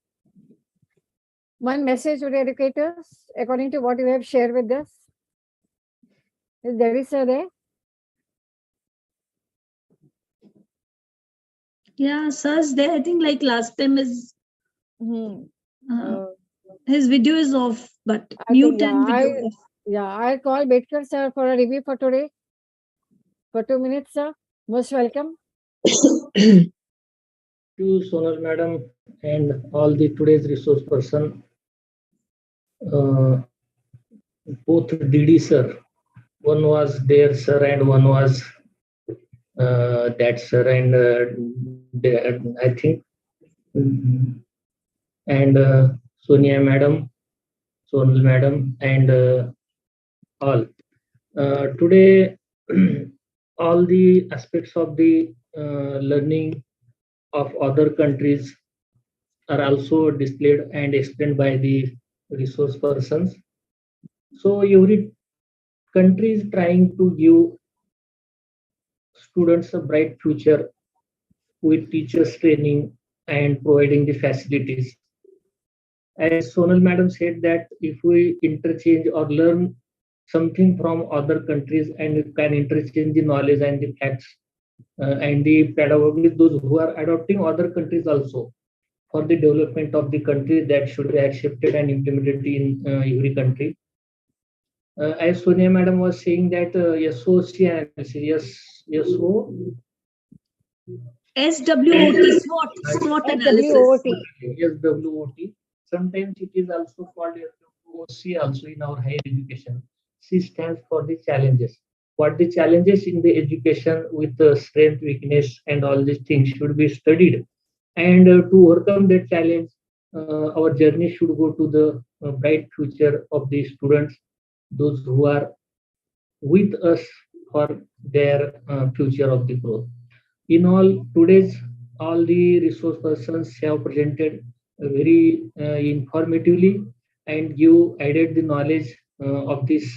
one message to the educators according to what you have shared with us. Is Dari sir there? Yeah, sir's there. I think like last time is his video is off, but mute and video off. Yeah, I'll call Bedkar sir for a review for today. For 2 minutes, sir. Most welcome. To Sonal madam and all the today's resource person, both DD sir, one was there sir and one was that sir, and I think, and Sonia madam, Sonal madam, and all. Today, all the aspects of the learning of other countries are also displayed and explained by the resource persons. So every country is trying to give students a bright future with teachers training and providing the facilities. As Sonal madam said that if we interchange or learn something from other countries and can interchange the knowledge and the facts and the pedagogy, those who are adopting other countries also for the development of the country, that should be accepted and implemented in every country. As Sonia madam was saying that SOC analysis, SO SWOT, SWOT analysis. SWOT. Sometimes it is also called OC also in our higher education. C stands for the challenges. What the challenges in the education with the strength, weakness, and all these things should be studied. And to overcome that challenge, our journey should go to the bright future of the students, those who are with us for their future of the growth. In all, today's all the resource persons have presented very informatively and you added the knowledge of this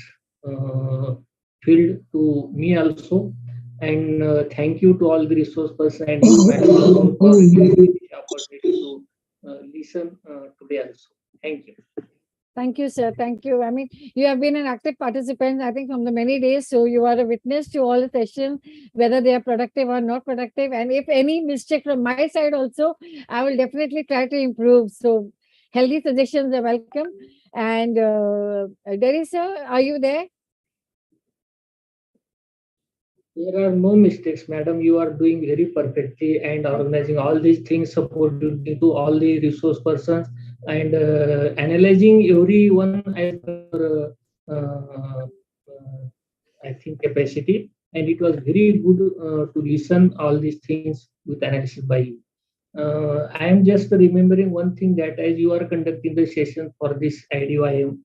field to me also. And thank you to all the resource persons and madam for giving me the opportunity to listen today also. Thank you. Thank you, sir. Thank you. I mean, you have been an active participant, I think, from the many days. So you are a witness to all the sessions, whether they are productive or not productive. And if any mistake from my side also, I will definitely try to improve. So healthy suggestions are welcome. And Dari sir, are you there? There are no mistakes, madam. You are doing very perfectly and organizing all these things, supporting to all the resource persons and analyzing everyone as per I think capacity. And it was very good to listen all these things with analysis by you. I am just remembering one thing that as you are conducting the session for this IDYM,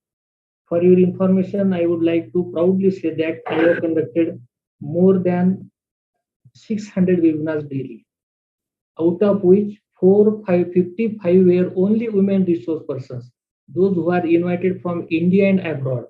for your information, I would like to proudly say that I have conducted more than 600 webinars daily, out of which 55 were only women resource persons, those who are invited from India and abroad.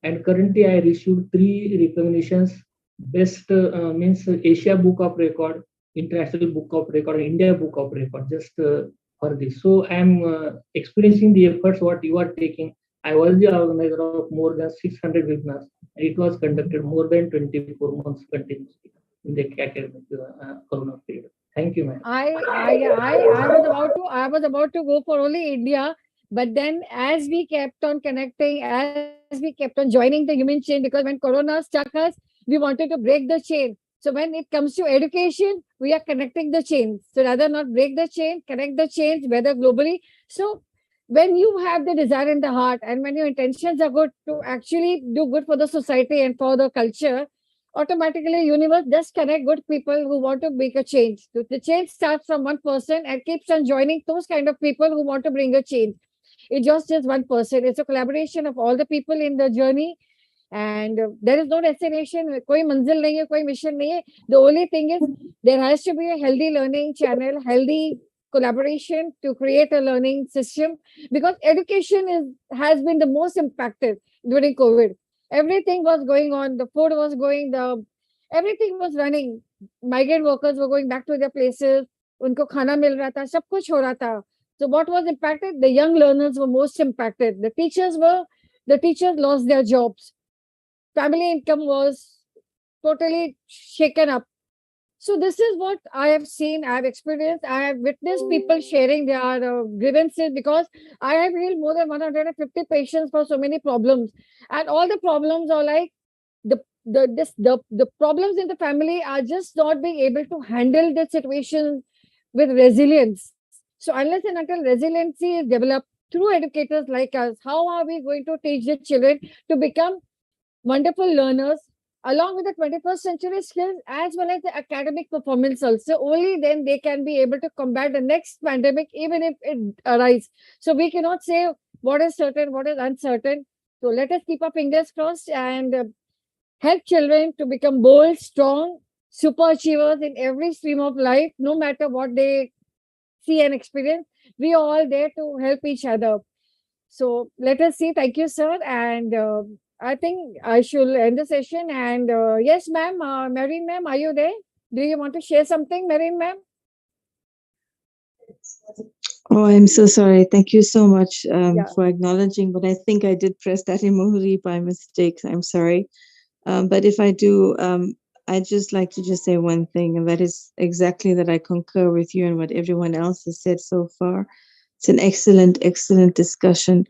And currently I received 3 recognitions, best means Asia Book of Record, International Book of Record, India Book of Record, just for this. So I am experiencing the efforts what you are taking. I was the organizer of more than 600 webinars, and it was conducted more than 24 months continuously in the academic Corona period. Thank you, ma'am. I was about to go for only India, but then as we kept on connecting, as we kept on joining the human chain, because when Corona struck us, we wanted to break the chain. So when it comes to education, we are connecting the chains. So rather not break the chain, connect the chains, whether globally. So when you have the desire in the heart and when your intentions are good to actually do good for the society and for the culture, automatically universe just connect good people who want to make a change. So the change starts from one person and keeps on joining those kind of people who want to bring a change. It's just one person. It's a collaboration of all the people in the journey. And there is no destination, koi manzil nahi hai, koi mission nahi hai. The only thing is there has to be a healthy learning channel, healthy collaboration to create a learning system, because education has been the most impacted during COVID. Everything was going on, the food was going, the everything was running. Migrant workers were going back to their places, उनको खाना मिल रहा था, सब कुछ हो रहा था. So what was impacted? The young learners were most impacted. The teachers lost their jobs. Family income was totally shaken up. So this is what I have seen, I have experienced, I have witnessed people sharing their grievances, because I have healed more than 150 patients for so many problems, and all the problems are like the problems in the family are just not being able to handle the situation with resilience. So unless and until resiliency is developed through educators like us, how are we going to teach the children to become wonderful learners along with the 21st century skills as well as the academic performance also? Only then they can be able to combat the next pandemic, even if it arises. So we cannot say what is certain, what is uncertain. So let us keep our fingers crossed and help children to become bold, strong, super achievers in every stream of life, no matter what they see and experience. We are all there to help each other. So let us see. Thank you, sir. And I think I should end the session. And yes, ma'am, Marine ma'am, are you there? Do you want to share something, Marine ma'am? Oh, I'm so sorry. Thank you so much Yeah. for acknowledging, but I think I did press that emoji by mistake. I'm sorry. But if I do, I'd just like to just say one thing, and that is exactly that I concur with you and what everyone else has said so far. It's an excellent, excellent discussion.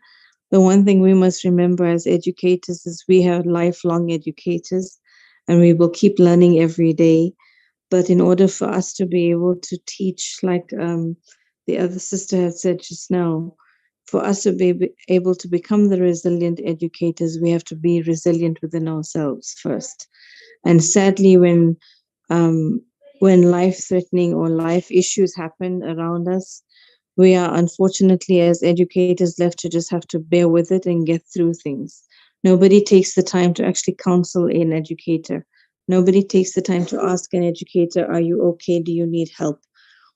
The one thing we must remember as educators is we are lifelong educators, and we will keep learning every day. But in order for us to be able to teach, like the other sister had said just now, for us to be able to become the resilient educators, we have to be resilient within ourselves first. And sadly, when life-threatening or life issues happen around us, we are unfortunately as educators left to just have to bear with it and get through things. Nobody takes the time to actually counsel an educator. Nobody takes the time to ask an educator, are you okay? Do you need help?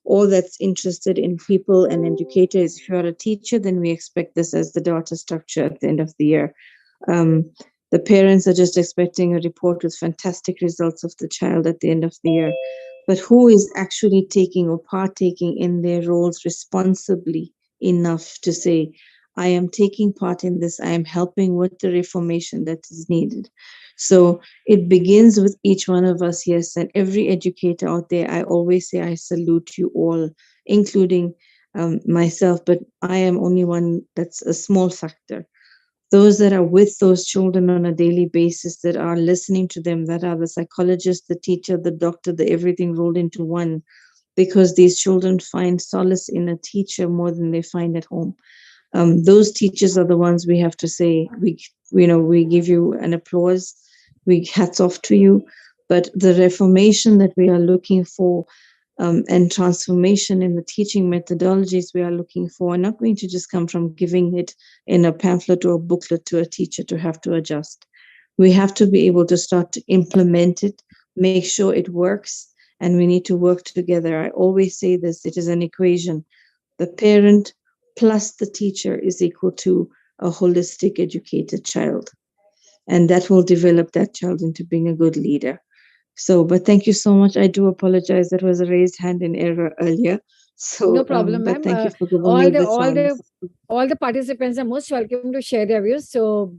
All that's interested in people and educators. If you're a teacher, then we expect this as the data structure at the end of the year. Um, the parents are just expecting a report with fantastic results of the child at the end of the year. But who is actually taking or partaking in their roles responsibly enough to say, I am taking part in this, I am helping with the reformation that is needed. So it begins with each one of us, yes, and every educator out there. I always say I salute you all, including myself, but I am only one that's a small factor. Those that are with those children on a daily basis, that are listening to them, that are the psychologist, the teacher, the doctor, the everything rolled into one, because these children find solace in a teacher more than they find at home. Those teachers are the ones we have to say, we give you an applause, we hats off to you. But the reformation that we are looking for, and transformation in the teaching methodologies we are looking for, are not going to just come from giving it in a pamphlet or a booklet to a teacher to have to adjust. We have to be able to start to implement it, make sure it works, and we need to work together. I always say this, it is an equation. The parent plus the teacher is equal to a holistic educated child. And that will develop that child into being a good leader. So, but thank you so much. I do apologize. That was a raised hand in error earlier. So, No problem, but ma'am. thank you for giving me the chance. All the participants are most welcome to share their views. So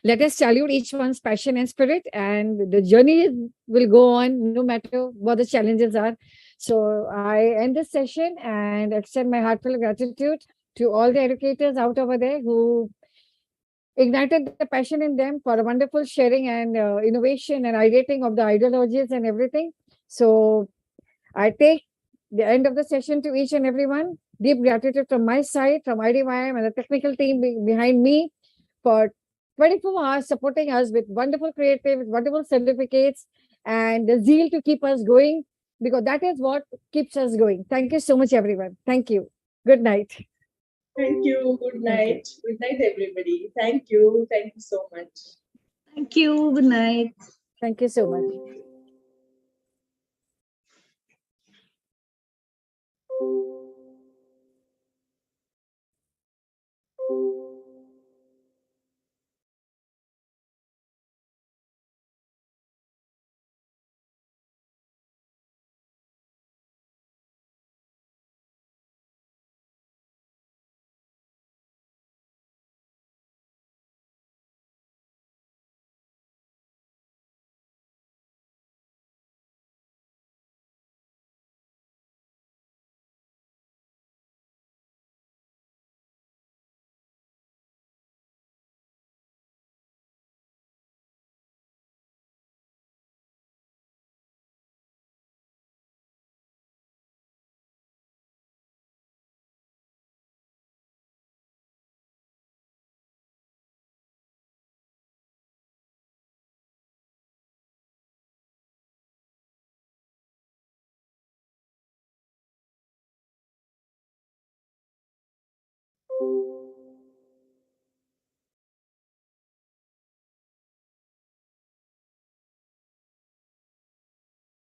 let us salute each one's passion and spirit, and the journey will go on no matter what the challenges are. So I end this session and extend my heartfelt gratitude to all the educators out over there who ignited the passion in them for a wonderful sharing and innovation and ideating of the ideologies and everything. So I take the end of the session to each and everyone. deep gratitude from my side, from IDYM and the technical team behind me for 24 hours supporting us with wonderful creative, with wonderful certificates, and the zeal to keep us going, because that is what keeps us going. Thank you so much, everyone. Thank you. Good night. Thank you. Good Thank you. night. Good night, everybody. Thank you. Thank you so much. Thank you. Good night. Thank you so much.